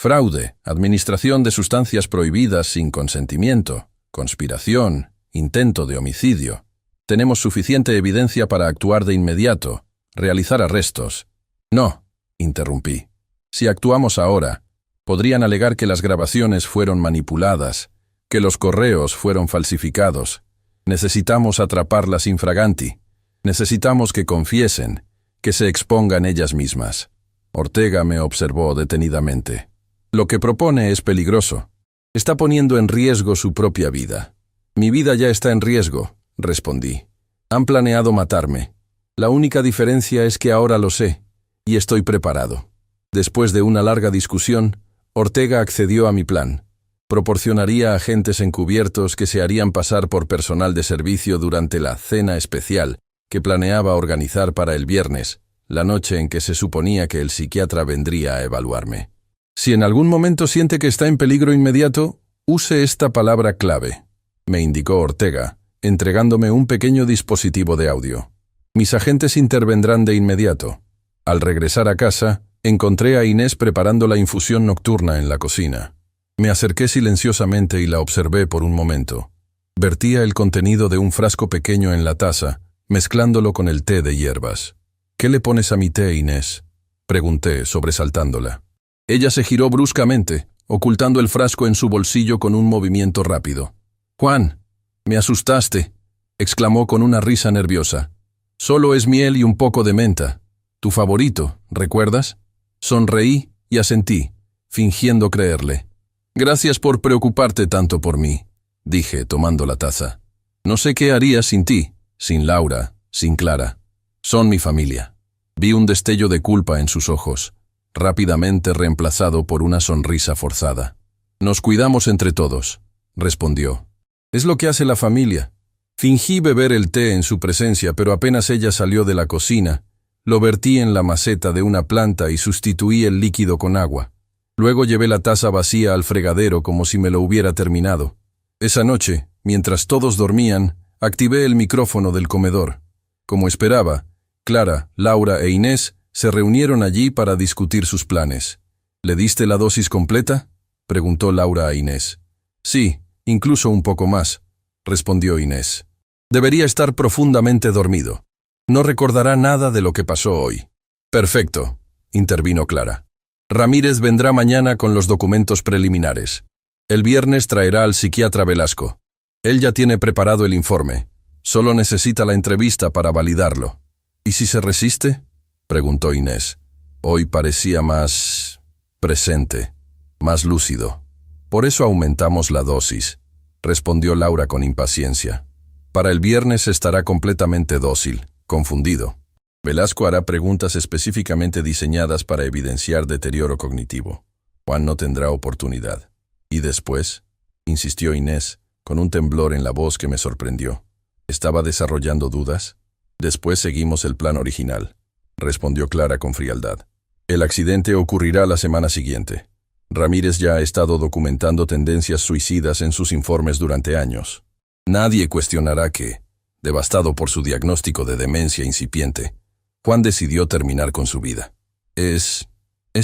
fraude, administración de sustancias prohibidas sin consentimiento, conspiración, intento de homicidio. Tenemos suficiente evidencia para actuar de inmediato, realizar arrestos. No, interrumpí. Si actuamos ahora, podrían alegar que las grabaciones fueron manipuladas, que los correos fueron falsificados. Necesitamos atraparlas infraganti. Necesitamos que confiesen, que se expongan ellas mismas. Ortega me observó detenidamente. Lo que propone es peligroso. Está poniendo en riesgo su propia vida. Mi vida ya está en riesgo, respondí. Han planeado matarme. La única diferencia es que ahora lo sé, y estoy preparado. Después de una larga discusión, Ortega accedió a mi plan. Proporcionaría agentes encubiertos que se harían pasar por personal de servicio durante la cena especial que planeaba organizar para el viernes, la noche en que se suponía que el psiquiatra vendría a evaluarme. Si en algún momento siente que está en peligro inmediato, use esta palabra clave, me indicó Ortega, entregándome un pequeño dispositivo de audio. Mis agentes intervendrán de inmediato. Al regresar a casa, encontré a Inés preparando la infusión nocturna en la cocina. Me acerqué silenciosamente y la observé por un momento. Vertía el contenido de un frasco pequeño en la taza, mezclándolo con el té de hierbas. «¿Qué le pones a mi té, Inés?», pregunté, sobresaltándola. Ella se giró bruscamente, ocultando el frasco en su bolsillo con un movimiento rápido. «Juan, me asustaste», exclamó con una risa nerviosa. «Solo es miel y un poco de menta. Tu favorito, ¿recuerdas?». Sonreí y asentí, fingiendo creerle. «Gracias por preocuparte tanto por mí», dije, tomando la taza. «No sé qué haría sin ti, sin Laura, sin Clara. Son mi familia». Vi un destello de culpa en sus ojos, rápidamente reemplazado por una sonrisa forzada. «Nos cuidamos entre todos», respondió. «Es lo que hace la familia». Fingí beber el té en su presencia, pero apenas ella salió de la cocina, lo vertí en la maceta de una planta y sustituí el líquido con agua. Luego llevé la taza vacía al fregadero como si me lo hubiera terminado. Esa noche, mientras todos dormían, activé el micrófono del comedor. Como esperaba, Clara, Laura e Inés se reunieron allí para discutir sus planes. «¿Le diste la dosis completa?», preguntó Laura a Inés. «Sí, incluso un poco más», respondió Inés. «Debería estar profundamente dormido. No recordará nada de lo que pasó hoy». «Perfecto», intervino Clara. «Ramírez vendrá mañana con los documentos preliminares. El viernes traerá al psiquiatra Velasco. Él ya tiene preparado el informe. Solo necesita la entrevista para validarlo». «¿Y si se resiste?», preguntó Inés. Hoy parecía más presente, más lúcido. «Por eso aumentamos la dosis», respondió Laura con impaciencia. «Para el viernes estará completamente dócil, confundido. Velasco hará preguntas específicamente diseñadas para evidenciar deterioro cognitivo. Juan no tendrá oportunidad». «¿Y después?», insistió Inés, con un temblor en la voz que me sorprendió. ¿Estaba desarrollando dudas? «Después seguimos el plan original», respondió Clara con frialdad. «El accidente ocurrirá la semana siguiente. Ramírez ya ha estado documentando tendencias suicidas en sus informes durante años. Nadie cuestionará que, devastado por su diagnóstico de demencia incipiente, Juan decidió terminar con su vida. Es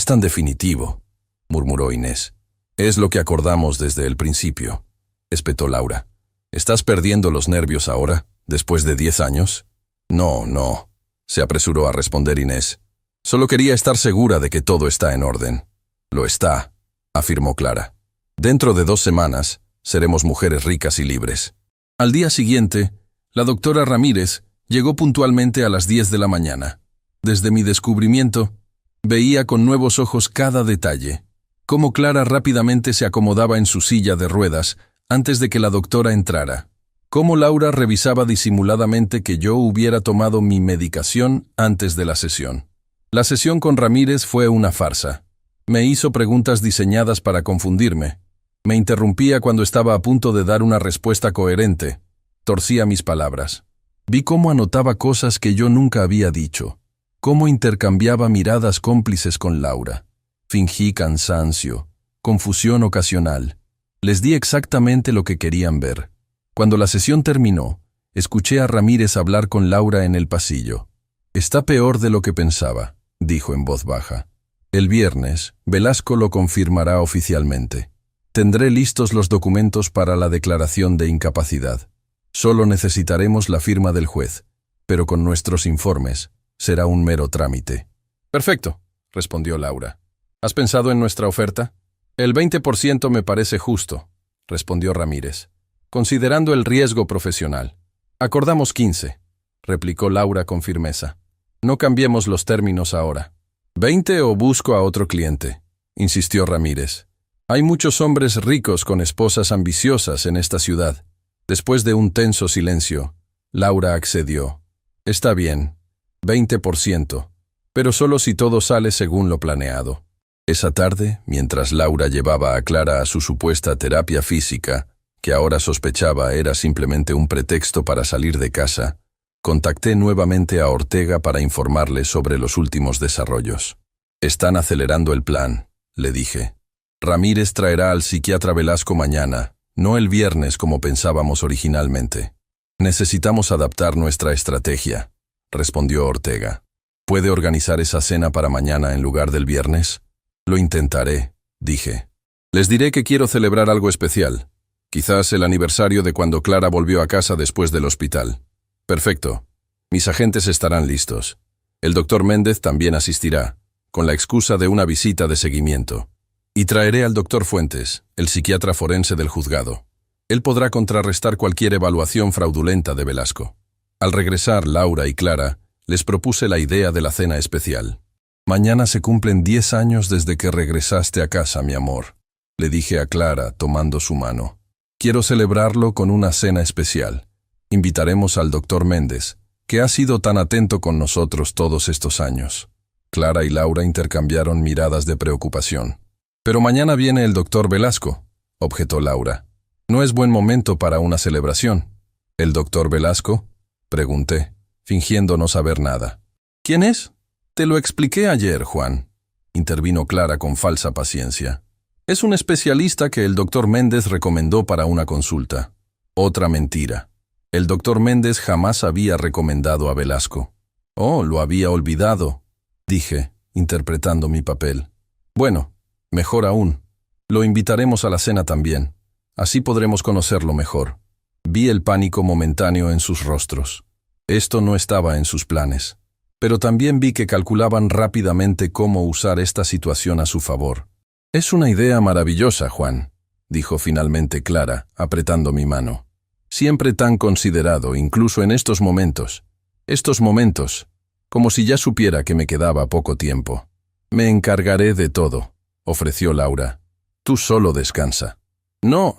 tan definitivo», murmuró Inés. «Es lo que acordamos desde el principio», espetó Laura. «¿Estás perdiendo los nervios ahora, después de 10 años?» No, se apresuró a responder Inés. «Solo quería estar segura de que todo está en orden». «Lo está», afirmó Clara. «Dentro de 2 semanas, seremos mujeres ricas y libres». Al día siguiente, la doctora Ramírez llegó puntualmente a las 10 de la mañana. Desde mi descubrimiento, veía con nuevos ojos cada detalle. Cómo Clara rápidamente se acomodaba en su silla de ruedas antes de que la doctora entrara. Cómo Laura revisaba disimuladamente que yo hubiera tomado mi medicación antes de la sesión. La sesión con Ramírez fue una farsa. Me hizo preguntas diseñadas para confundirme. Me interrumpía cuando estaba a punto de dar una respuesta coherente. Torcía mis palabras. Vi cómo anotaba cosas que yo nunca había dicho. Cómo intercambiaba miradas cómplices con Laura. Fingí cansancio, confusión ocasional. Les di exactamente lo que querían ver. Cuando la sesión terminó, escuché a Ramírez hablar con Laura en el pasillo. «Está peor de lo que pensaba», dijo en voz baja. El viernes, Velasco lo confirmará oficialmente. Tendré listos los documentos para la declaración de incapacidad. Solo necesitaremos la firma del juez, pero con nuestros informes será un mero trámite. Perfecto, respondió Laura. ¿Has pensado en nuestra oferta? El 20% me parece justo, respondió Ramírez, considerando el riesgo profesional. Acordamos 15, replicó Laura con firmeza. No cambiemos los términos ahora. 20 o busco a otro cliente, insistió Ramírez. Hay muchos hombres ricos con esposas ambiciosas en esta ciudad. Después de un tenso silencio, Laura accedió. Está bien, 20%, pero solo si todo sale según lo planeado. Esa tarde, mientras Laura llevaba a Clara a su supuesta terapia física, que ahora sospechaba era simplemente un pretexto para salir de casa, contacté nuevamente a Ortega para informarle sobre los últimos desarrollos. Están acelerando el plan, le dije. Ramírez traerá al psiquiatra Velasco mañana, no el viernes como pensábamos originalmente. Necesitamos adaptar nuestra estrategia, respondió Ortega. ¿Puede organizar esa cena para mañana en lugar del viernes? Lo intentaré, dije. Les diré que quiero celebrar algo especial. Quizás el aniversario de cuando Clara volvió a casa después del hospital. Perfecto. Mis agentes estarán listos. El doctor Méndez también asistirá, con la excusa de una visita de seguimiento. Y traeré al doctor Fuentes, el psiquiatra forense del juzgado. Él podrá contrarrestar cualquier evaluación fraudulenta de Velasco. Al regresar Laura y Clara, les propuse la idea de la cena especial. Mañana se cumplen 10 años desde que regresaste a casa, mi amor, le dije a Clara, tomando su mano. Quiero celebrarlo con una cena especial. Invitaremos al doctor Méndez, que ha sido tan atento con nosotros todos estos años. Clara y Laura intercambiaron miradas de preocupación. Pero mañana viene el doctor Velasco, objetó Laura. No es buen momento para una celebración. ¿El doctor Velasco? Pregunté, fingiendo no saber nada. ¿Quién es? Te lo expliqué ayer, Juan, intervino Clara con falsa paciencia. Es un especialista que el doctor Méndez recomendó para una consulta. Otra mentira. El doctor Méndez jamás había recomendado a Velasco. Oh, lo había olvidado, dije, interpretando mi papel. Bueno, mejor aún. Lo invitaremos a la cena también. Así podremos conocerlo mejor. Vi el pánico momentáneo en sus rostros. Esto no estaba en sus planes. Pero también vi que calculaban rápidamente cómo usar esta situación a su favor. Es una idea maravillosa, Juan, dijo finalmente Clara, apretando mi mano. Siempre tan considerado, incluso en estos momentos. Como si ya supiera que me quedaba poco tiempo. Me encargaré de todo, ofreció Laura. Tú solo descansa. No,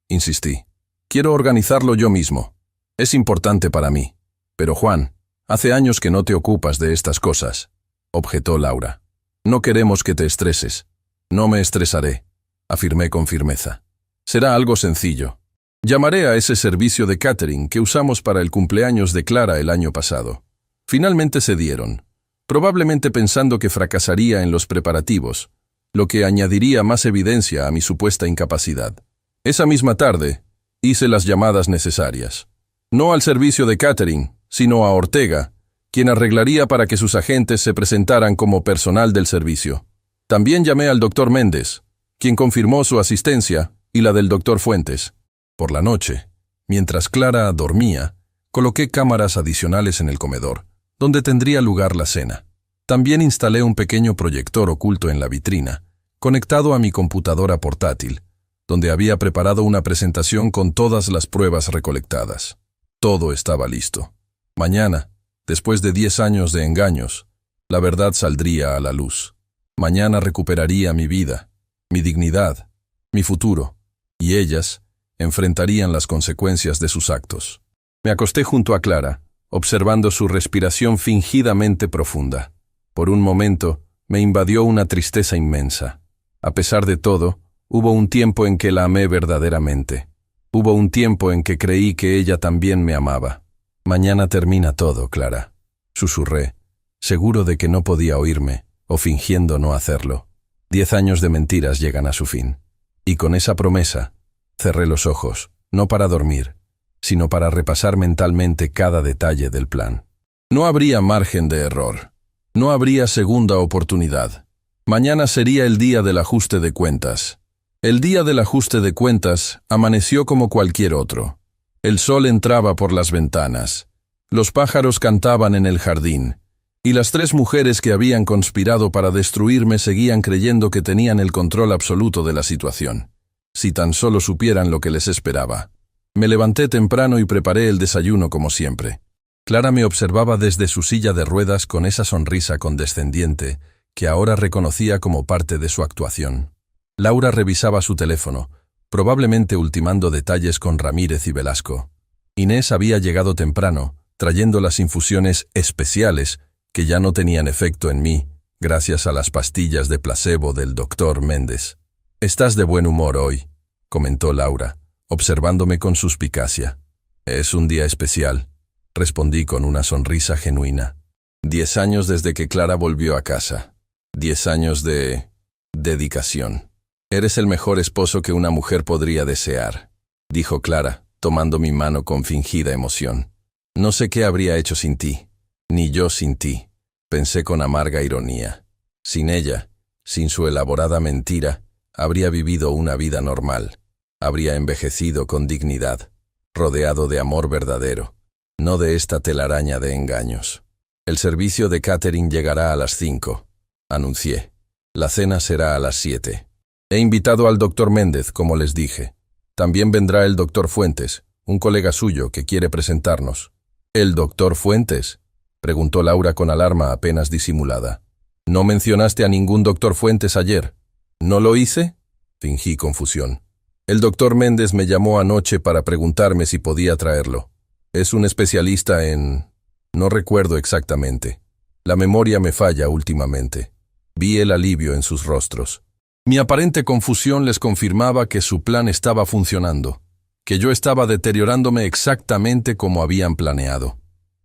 insistí. Quiero organizarlo yo mismo. Es importante para mí. Pero Juan, hace años que no te ocupas de estas cosas, objetó Laura. No queremos que te estreses. No me estresaré, afirmé con firmeza. Será algo sencillo. Llamaré a ese servicio de catering que usamos para el cumpleaños de Clara el año pasado. Finalmente cedieron, probablemente pensando que fracasaría en los preparativos, lo que añadiría más evidencia a mi supuesta incapacidad. Esa misma tarde, hice las llamadas necesarias. No al servicio de catering, sino a Ortega, quien arreglaría para que sus agentes se presentaran como personal del servicio. También llamé al doctor Méndez, quien confirmó su asistencia, y la del doctor Fuentes. Por la noche, mientras Clara dormía, coloqué cámaras adicionales en el comedor, donde tendría lugar la cena. También instalé un pequeño proyector oculto en la vitrina, conectado a mi computadora portátil, donde había preparado una presentación con todas las pruebas recolectadas. Todo estaba listo. Mañana, después de 10 años de engaños, la verdad saldría a la luz. Mañana recuperaría mi vida, mi dignidad, mi futuro, y ellas enfrentarían las consecuencias de sus actos. Me acosté junto a Clara, observando su respiración fingidamente profunda. Por un momento, me invadió una tristeza inmensa. A pesar de todo, hubo un tiempo en que la amé verdaderamente. Hubo un tiempo en que creí que ella también me amaba. Mañana termina todo, Clara, susurré, seguro de que no podía oírme, o fingiendo no hacerlo. 10 años de mentiras llegan a su fin. Y con esa promesa, cerré los ojos, no para dormir, sino para repasar mentalmente cada detalle del plan. No habría margen de error. No habría segunda oportunidad. Mañana sería el día del ajuste de cuentas. El día del ajuste de cuentas amaneció como cualquier otro. El sol entraba por las ventanas. Los pájaros cantaban en el jardín. Y las 3 mujeres que habían conspirado para destruirme seguían creyendo que tenían el control absoluto de la situación. Si tan solo supieran lo que les esperaba. Me levanté temprano y preparé el desayuno como siempre. Clara me observaba desde su silla de ruedas con esa sonrisa condescendiente que ahora reconocía como parte de su actuación. Laura revisaba su teléfono, probablemente ultimando detalles con Ramírez y Velasco. Inés había llegado temprano, trayendo las infusiones especiales que ya no tenían efecto en mí, gracias a las pastillas de placebo del doctor Méndez. «Estás de buen humor hoy», comentó Laura, observándome con suspicacia. «Es un día especial», respondí con una sonrisa genuina. 10 años desde que Clara volvió a casa. 10 años de dedicación. «Eres el mejor esposo que una mujer podría desear», dijo Clara, tomando mi mano con fingida emoción. «No sé qué habría hecho sin ti, ni yo sin ti», pensé con amarga ironía. Sin ella, sin su elaborada mentira, habría vivido una vida normal. Habría envejecido con dignidad, rodeado de amor verdadero, no de esta telaraña de engaños. «El servicio de catering llegará a las 5», anuncié. «La cena será a las 7. He invitado al doctor Méndez, como les dije. También vendrá el doctor Fuentes, un colega suyo que quiere presentarnos». «¿El doctor Fuentes?», preguntó Laura con alarma apenas disimulada. «¿No mencionaste a ningún doctor Fuentes ayer?» «¿No lo hice?», fingí confusión. «El doctor Méndez me llamó anoche para preguntarme si podía traerlo. Es un especialista en... no recuerdo exactamente. La memoria me falla últimamente». Vi el alivio en sus rostros. Mi aparente confusión les confirmaba que su plan estaba funcionando, que yo estaba deteriorándome exactamente como habían planeado.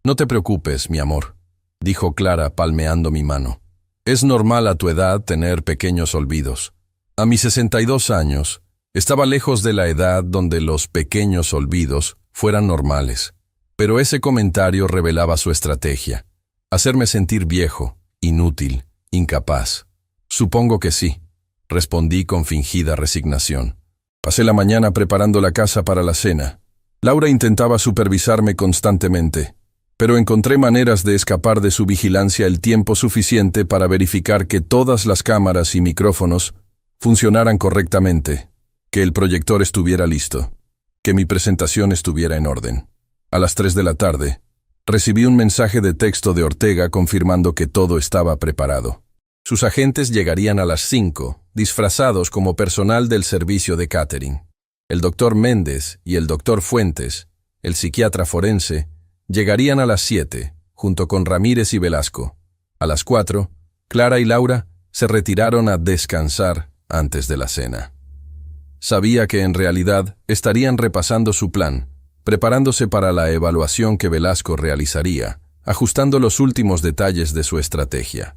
«No te preocupes, mi amor», dijo Clara palmeando mi mano. «Es normal a tu edad tener pequeños olvidos. A mis 62 años, estaba lejos de la edad donde los pequeños olvidos fueran normales. Pero ese comentario revelaba su estrategia. Hacerme sentir viejo, inútil, incapaz. «Supongo que sí», respondí con fingida resignación. Pasé la mañana preparando la casa para la cena. Laura intentaba supervisarme constantemente, pero encontré maneras de escapar de su vigilancia el tiempo suficiente para verificar que todas las cámaras y micrófonos funcionaran correctamente, que el proyector estuviera listo, que mi presentación estuviera en orden. A las 3 de la tarde, recibí un mensaje de texto de Ortega confirmando que todo estaba preparado. Sus agentes llegarían a las 5, disfrazados como personal del servicio de catering. El doctor Méndez y el doctor Fuentes, el psiquiatra forense, llegarían a las 7, junto con Ramírez y Velasco. A las 4, Clara y Laura se retiraron a descansar antes de la cena. Sabía que en realidad estarían repasando su plan, preparándose para la evaluación que Velasco realizaría, ajustando los últimos detalles de su estrategia.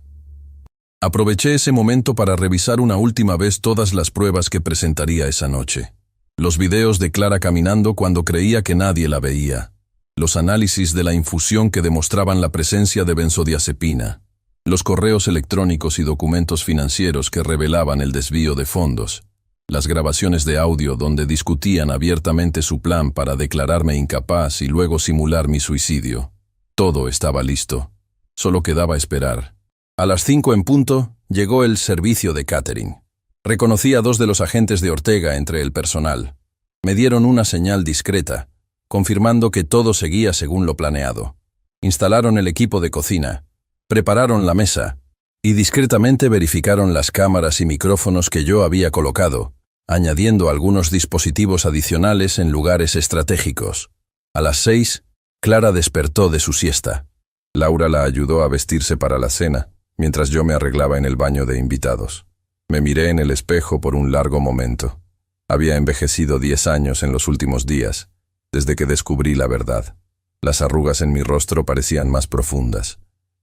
Aproveché ese momento para revisar una última vez todas las pruebas que presentaría esa noche. Los videos de Clara caminando cuando creía que nadie la veía. Los análisis de la infusión que demostraban la presencia de benzodiazepina. Los correos electrónicos y documentos financieros que revelaban el desvío de fondos. Las grabaciones de audio donde discutían abiertamente su plan para declararme incapaz y luego simular mi suicidio. Todo estaba listo. Solo quedaba esperar. A las 5 en punto, llegó el servicio de catering. Reconocí a 2 de los agentes de Ortega entre el personal. Me dieron una señal discreta, confirmando que todo seguía según lo planeado. Instalaron el equipo de cocina, prepararon la mesa y discretamente verificaron las cámaras y micrófonos que yo había colocado, añadiendo algunos dispositivos adicionales en lugares estratégicos. A las 6, Clara despertó de su siesta. Laura la ayudó a vestirse para la cena, mientras yo me arreglaba en el baño de invitados. Me miré en el espejo por un largo momento. Había envejecido 10 años en los últimos días, desde que descubrí la verdad. Las arrugas en mi rostro parecían más profundas,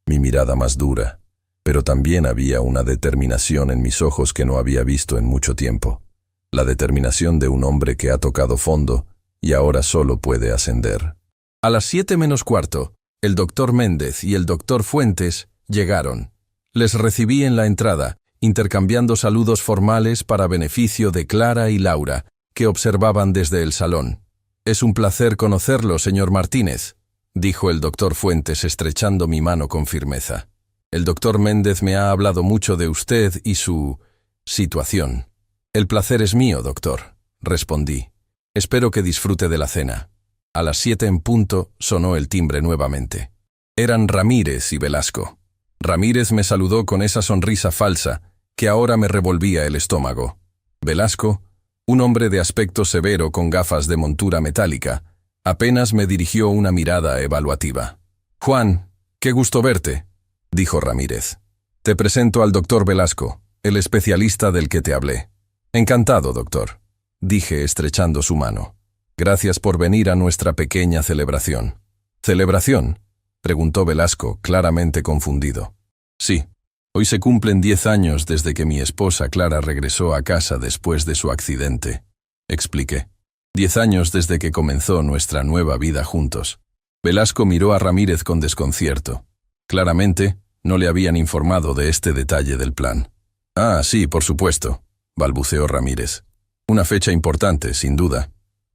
mi mirada más dura, pero también había una determinación en mis ojos que no había visto en mucho tiempo. La determinación de un hombre que ha tocado fondo y ahora solo puede ascender. A las 7 menos cuarto, el doctor Méndez y el doctor Fuentes llegaron. Les recibí en la entrada intercambiando saludos formales para beneficio de Clara y Laura, que observaban desde el salón. «Es un placer conocerlo, señor Martínez», dijo el doctor Fuentes estrechando mi mano con firmeza. «El doctor Méndez me ha hablado mucho de usted y su situación». «El placer es mío, doctor», respondí. «Espero que disfrute de la cena». A las 7 en punto sonó el timbre nuevamente. Eran Ramírez y Velasco. Ramírez me saludó con esa sonrisa falsa que ahora me revolvía el estómago. Velasco, un hombre de aspecto severo con gafas de montura metálica, apenas me dirigió una mirada evaluativa. «Juan, qué gusto verte», dijo Ramírez. «Te presento al doctor Velasco, el especialista del que te hablé». «Encantado, doctor», dije estrechando su mano. «Gracias por venir a nuestra pequeña celebración». «¿Celebración?», preguntó Velasco, claramente confundido. «Sí, hoy se cumplen 10 años desde que mi esposa Clara regresó a casa después de su accidente», expliqué. 10 años desde que comenzó nuestra nueva vida juntos. Velasco miró a Ramírez con desconcierto. Claramente, no le habían informado de este detalle del plan. «Ah, sí, por supuesto», balbuceó Ramírez. «Una fecha importante, sin duda».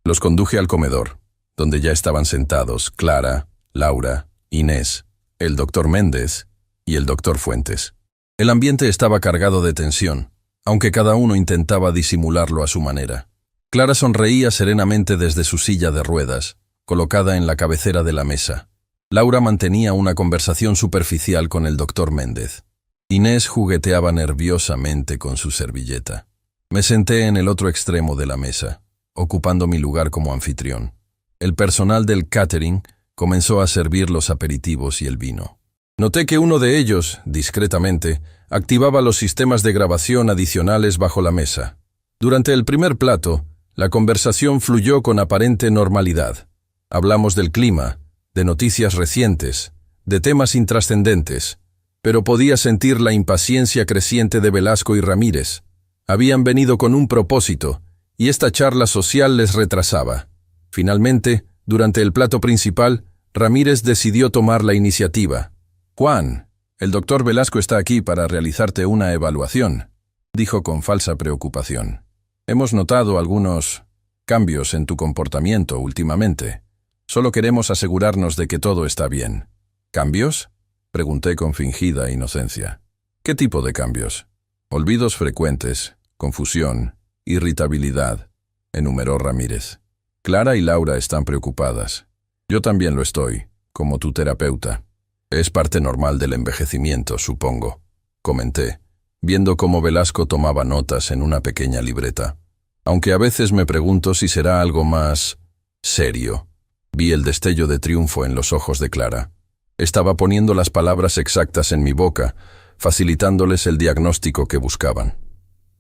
Los conduje al comedor, donde ya estaban sentados Clara, Laura, Inés, el doctor Méndez y el doctor Fuentes. El ambiente estaba cargado de tensión, aunque cada uno intentaba disimularlo a su manera. Clara sonreía serenamente desde su silla de ruedas, colocada en la cabecera de la mesa. Laura mantenía una conversación superficial con el doctor Méndez. Inés jugueteaba nerviosamente con su servilleta. Me senté en el otro extremo de la mesa, ocupando mi lugar como anfitrión. El personal del catering comenzó a servir los aperitivos y el vino. Noté que uno de ellos, discretamente, activaba los sistemas de grabación adicionales bajo la mesa. Durante el primer plato, la conversación fluyó con aparente normalidad. Hablamos del clima, de noticias recientes, de temas intrascendentes, pero podía sentir la impaciencia creciente de Velasco y Ramírez. Habían venido con un propósito, y esta charla social les retrasaba. Finalmente, durante el plato principal, Ramírez decidió tomar la iniciativa. «Juan, el doctor Velasco está aquí para realizarte una evaluación», dijo con falsa preocupación. «Hemos notado algunos cambios en tu comportamiento últimamente. Solo queremos asegurarnos de que todo está bien». «¿Cambios?», pregunté con fingida inocencia. «¿Qué tipo de cambios?» «Olvidos frecuentes, confusión, irritabilidad», enumeró Ramírez. «Clara y Laura están preocupadas. Yo también lo estoy, como tu terapeuta. Es parte normal del envejecimiento, supongo», comenté, viendo cómo Velasco tomaba notas en una pequeña libreta. «Aunque a veces me pregunto si será algo más serio». Vi el destello de triunfo en los ojos de Clara. Estaba poniendo las palabras exactas en mi boca, facilitándoles el diagnóstico que buscaban.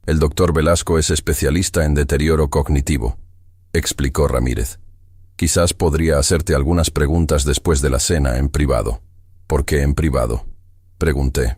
«El doctor Velasco es especialista en deterioro cognitivo», explicó Ramírez. «Quizás podría hacerte algunas preguntas después de la cena en privado». «¿Por qué en privado?», pregunté.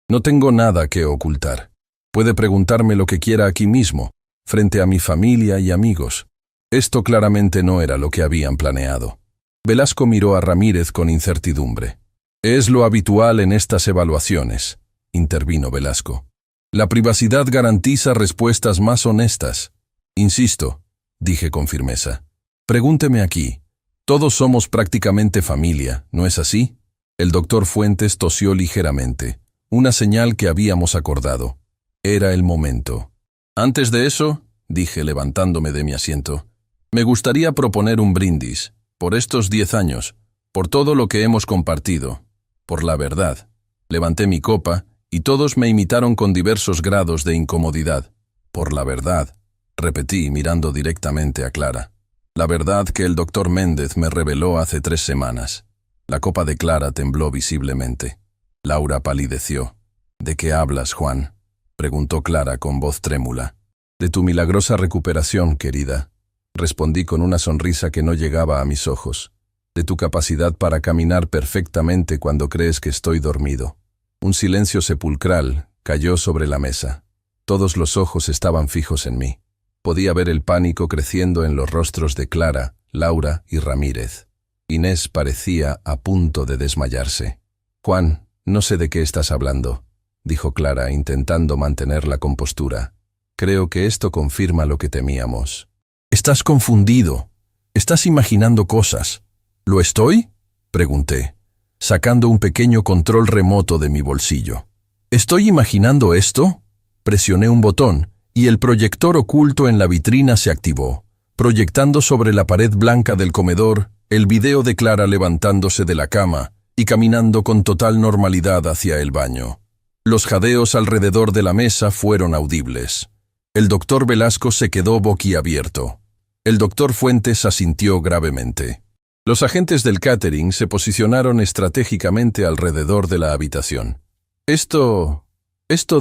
«No tengo nada que ocultar. Puede preguntarme lo que quiera aquí mismo, frente a mi familia y amigos». Esto claramente no era lo que habían planeado. Velasco miró a Ramírez con incertidumbre. «Es lo habitual en estas evaluaciones», intervino Velasco. «La privacidad garantiza respuestas más honestas». «Insisto», dije con firmeza. «Pregúnteme aquí. Todos somos prácticamente familia, ¿no es así?» El doctor Fuentes tosió ligeramente, una señal que habíamos acordado. Era el momento. «Antes de eso», dije levantándome de mi asiento, «me gustaría proponer un brindis, por estos 10 años, por todo lo que hemos compartido, por la verdad». Levanté mi copa y todos me imitaron con diversos grados de incomodidad. «Por la verdad», repetí mirando directamente a Clara. «La verdad que el doctor Méndez me reveló hace 3 semanas». La copa de Clara tembló visiblemente. Laura palideció. «¿De qué hablas, Juan?», preguntó Clara con voz trémula. «De tu milagrosa recuperación, querida», respondí con una sonrisa que no llegaba a mis ojos. «De tu capacidad para caminar perfectamente cuando crees que estoy dormido». Un silencio sepulcral cayó sobre la mesa. Todos los ojos estaban fijos en mí. Podía ver el pánico creciendo en los rostros de Clara, Laura y Ramírez. Inés parecía a punto de desmayarse. «Juan, no sé de qué estás hablando». dijo Clara, intentando mantener la compostura. Creo que esto confirma lo que temíamos. Estás confundido. Estás imaginando cosas. ¿Lo estoy? Pregunté, sacando un pequeño control remoto de mi bolsillo. ¿Estoy imaginando esto? Presioné un botón y el proyector oculto en la vitrina se activó, proyectando sobre la pared blanca del comedor el video de Clara levantándose de la cama y caminando con total normalidad hacia el baño. Los jadeos alrededor de la mesa fueron audibles. El doctor Velasco se quedó boquiabierto. El doctor Fuentes asintió gravemente. Los agentes del catering se posicionaron estratégicamente alrededor de la habitación. Esto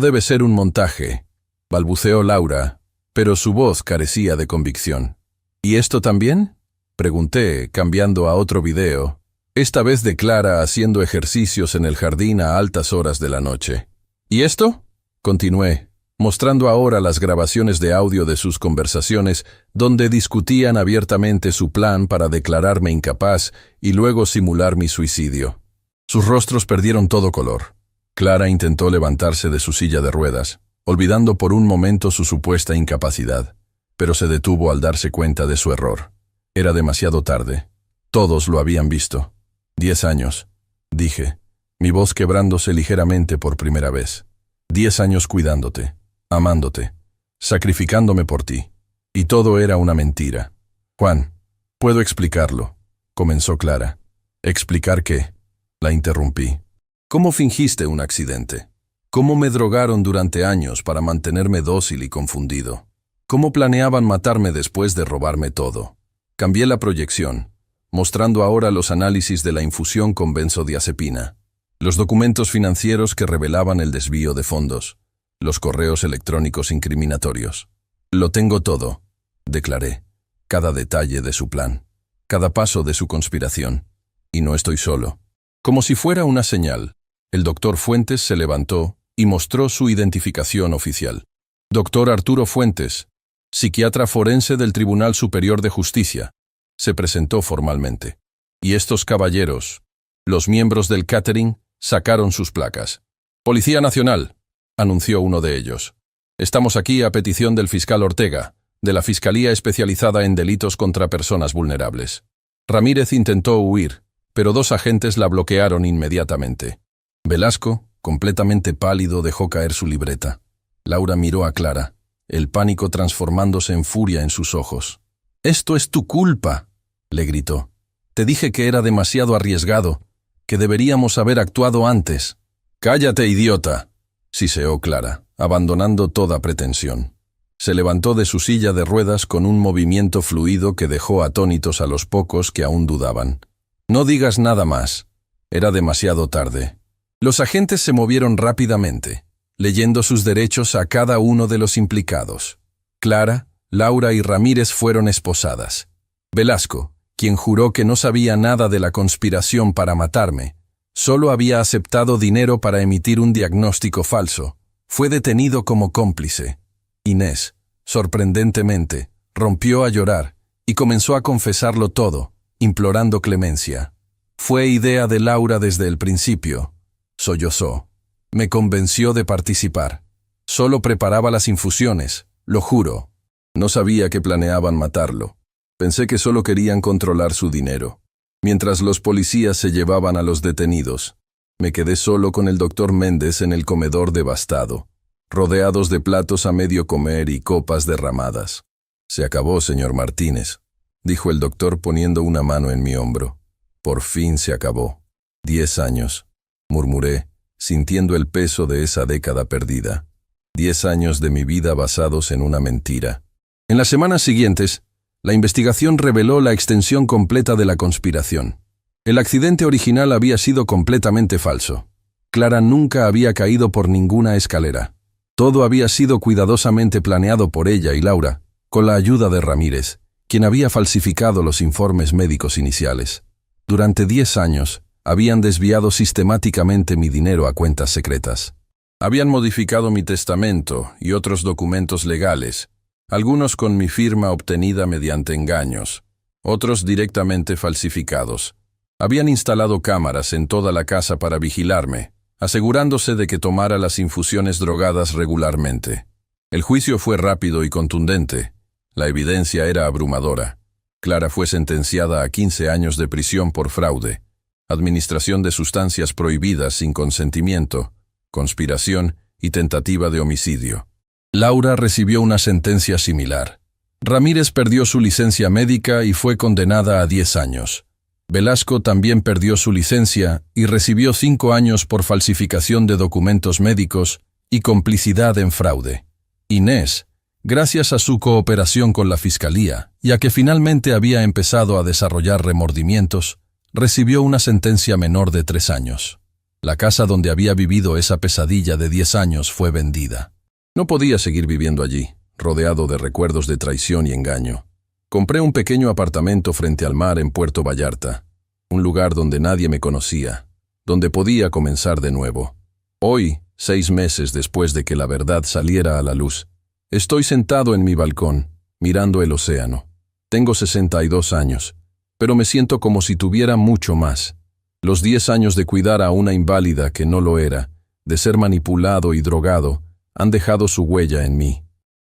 debe ser un montaje, balbuceó Laura, pero su voz carecía de convicción. ¿Y esto también? Pregunté, cambiando a otro video, esta vez de Clara haciendo ejercicios en el jardín a altas horas de la noche. ¿Y esto? Continué, mostrando ahora las grabaciones de audio de sus conversaciones donde discutían abiertamente su plan para declararme incapaz y luego simular mi suicidio. Sus rostros perdieron todo color. Clara intentó levantarse de su silla de ruedas, olvidando por un momento su supuesta incapacidad, pero se detuvo al darse cuenta de su error. Era demasiado tarde. Todos lo habían visto. 10 años, dije, mi voz quebrándose ligeramente por primera vez. 10 años cuidándote, amándote, sacrificándome por ti. Y todo era una mentira. Juan, puedo explicarlo, comenzó Clara. ¿Explicar qué? La interrumpí. ¿Cómo fingiste un accidente? ¿Cómo me drogaron durante años para mantenerme dócil y confundido? ¿Cómo planeaban matarme después de robarme todo? Cambié la proyección, mostrando ahora los análisis de la infusión con benzodiazepina, los documentos financieros que revelaban el desvío de fondos, los correos electrónicos incriminatorios. Lo tengo todo, declaré, cada detalle de su plan, cada paso de su conspiración. Y no estoy solo. Como si fuera una señal, el doctor Fuentes se levantó y mostró su identificación oficial. Doctor Arturo Fuentes, psiquiatra forense del Tribunal Superior de Justicia, se presentó formalmente. Y estos caballeros, los miembros del catering, sacaron sus placas. Policía Nacional, anunció uno de ellos. Estamos aquí a petición del fiscal Ortega, de la Fiscalía Especializada en Delitos contra Personas Vulnerables. Ramírez intentó huir, pero 2 agentes la bloquearon inmediatamente. Velasco, completamente pálido, dejó caer su libreta. Laura miró a Clara, el pánico transformándose en furia en sus ojos. «Esto es tu culpa», le gritó. «Te dije que era demasiado arriesgado, que deberíamos haber actuado antes». «Cállate, idiota», siseó Clara, abandonando toda pretensión. Se levantó de su silla de ruedas con un movimiento fluido que dejó atónitos a los pocos que aún dudaban. «No digas nada más. Era demasiado tarde». Los agentes se movieron rápidamente, leyendo sus derechos a cada uno de los implicados. Clara, Laura y Ramírez fueron esposadas. Velasco, quien juró que no sabía nada de la conspiración para matarme, solo había aceptado dinero para emitir un diagnóstico falso, fue detenido como cómplice. Inés, sorprendentemente, rompió a llorar y comenzó a confesarlo todo, implorando clemencia. Fue idea de Laura desde el principio, sollozó. Me convenció de participar. Solo preparaba las infusiones, lo juro. No sabía que planeaban matarlo. Pensé que solo querían controlar su dinero. Mientras los policías se llevaban a los detenidos, me quedé solo con el doctor Méndez en el comedor devastado, rodeados de platos a medio comer y copas derramadas. Se acabó, señor Martínez, dijo el doctor poniendo una mano en mi hombro. Por fin se acabó. 10 años, murmuré, sintiendo el peso de esa década perdida. 10 años de mi vida basados en una mentira. En las semanas siguientes, la investigación reveló la extensión completa de la conspiración. El accidente original había sido completamente falso. Clara nunca había caído por ninguna escalera. Todo había sido cuidadosamente planeado por ella y Laura, con la ayuda de Ramírez, quien había falsificado los informes médicos iniciales. Durante 10 años, habían desviado sistemáticamente mi dinero a cuentas secretas. Habían modificado mi testamento y otros documentos legales, algunos con mi firma obtenida mediante engaños, otros directamente falsificados. Habían instalado cámaras en toda la casa para vigilarme, asegurándose de que tomara las infusiones drogadas regularmente. El juicio fue rápido y contundente. La evidencia era abrumadora. Clara fue sentenciada a 15 años de prisión por fraude, administración de sustancias prohibidas sin consentimiento, conspiración y tentativa de homicidio. Laura recibió una sentencia similar. Ramírez perdió su licencia médica y fue condenada a 10 años. Velasco también perdió su licencia y recibió 5 años por falsificación de documentos médicos y complicidad en fraude. Inés, gracias a su cooperación con la Fiscalía y a que finalmente había empezado a desarrollar remordimientos, recibió una sentencia menor de 3 años. La casa donde había vivido esa pesadilla de 10 años fue vendida. No podía seguir viviendo allí, rodeado de recuerdos de traición y engaño. Compré un pequeño apartamento frente al mar en Puerto Vallarta, un lugar donde nadie me conocía, donde podía comenzar de nuevo. Hoy, 6 meses después de que la verdad saliera a la luz, estoy sentado en mi balcón, mirando el océano. Tengo 62 años, pero me siento como si tuviera mucho más. Los 10 años de cuidar a una inválida que no lo era, de ser manipulado y drogado, han dejado su huella en mí.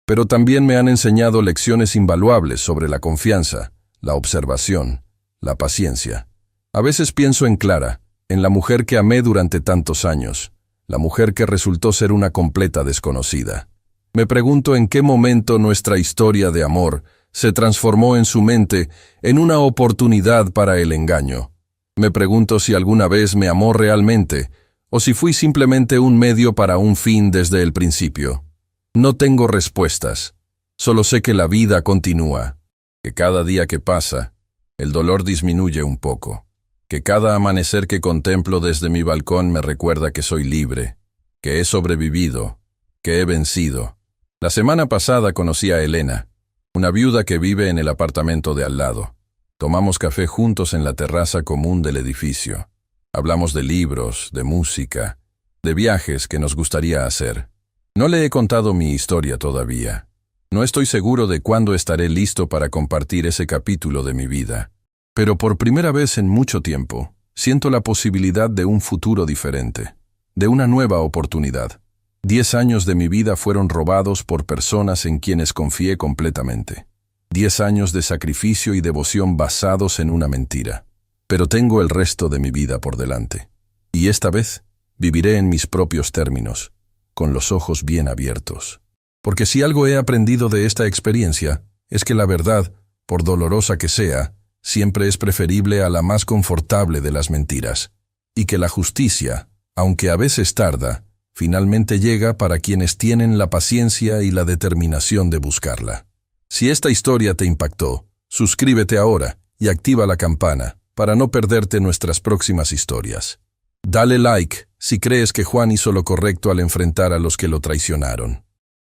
Pero también me han enseñado lecciones invaluables sobre la confianza, la observación, la paciencia. A veces pienso en Clara, en la mujer que amé durante tantos años, la mujer que resultó ser una completa desconocida. Me pregunto en qué momento nuestra historia de amor se transformó en su mente en una oportunidad para el engaño. Me pregunto si alguna vez me amó realmente, o si fui simplemente un medio para un fin desde el principio. No tengo respuestas, solo sé que la vida continúa, que cada día que pasa, el dolor disminuye un poco, que cada amanecer que contemplo desde mi balcón me recuerda que soy libre, que he sobrevivido, que he vencido. La semana pasada conocí a Elena, una viuda que vive en el apartamento de al lado. Tomamos café juntos en la terraza común del edificio. Hablamos de libros, de música, de viajes que nos gustaría hacer. No le he contado mi historia todavía. No estoy seguro de cuándo estaré listo para compartir ese capítulo de mi vida. Pero por primera vez en mucho tiempo, siento la posibilidad de un futuro diferente, de una nueva oportunidad. 10 años de mi vida fueron robados por personas en quienes confié completamente. 10 años de sacrificio y devoción basados en una mentira. Pero tengo el resto de mi vida por delante. Y esta vez viviré en mis propios términos, con los ojos bien abiertos. Porque si algo he aprendido de esta experiencia, es que la verdad, por dolorosa que sea, siempre es preferible a la más confortable de las mentiras, y que la justicia, aunque a veces tarda, finalmente llega para quienes tienen la paciencia y la determinación de buscarla. Si esta historia te impactó, suscríbete ahora y activa la campana para no perderte nuestras próximas historias. Dale like si crees que Juan hizo lo correcto al enfrentar a los que lo traicionaron.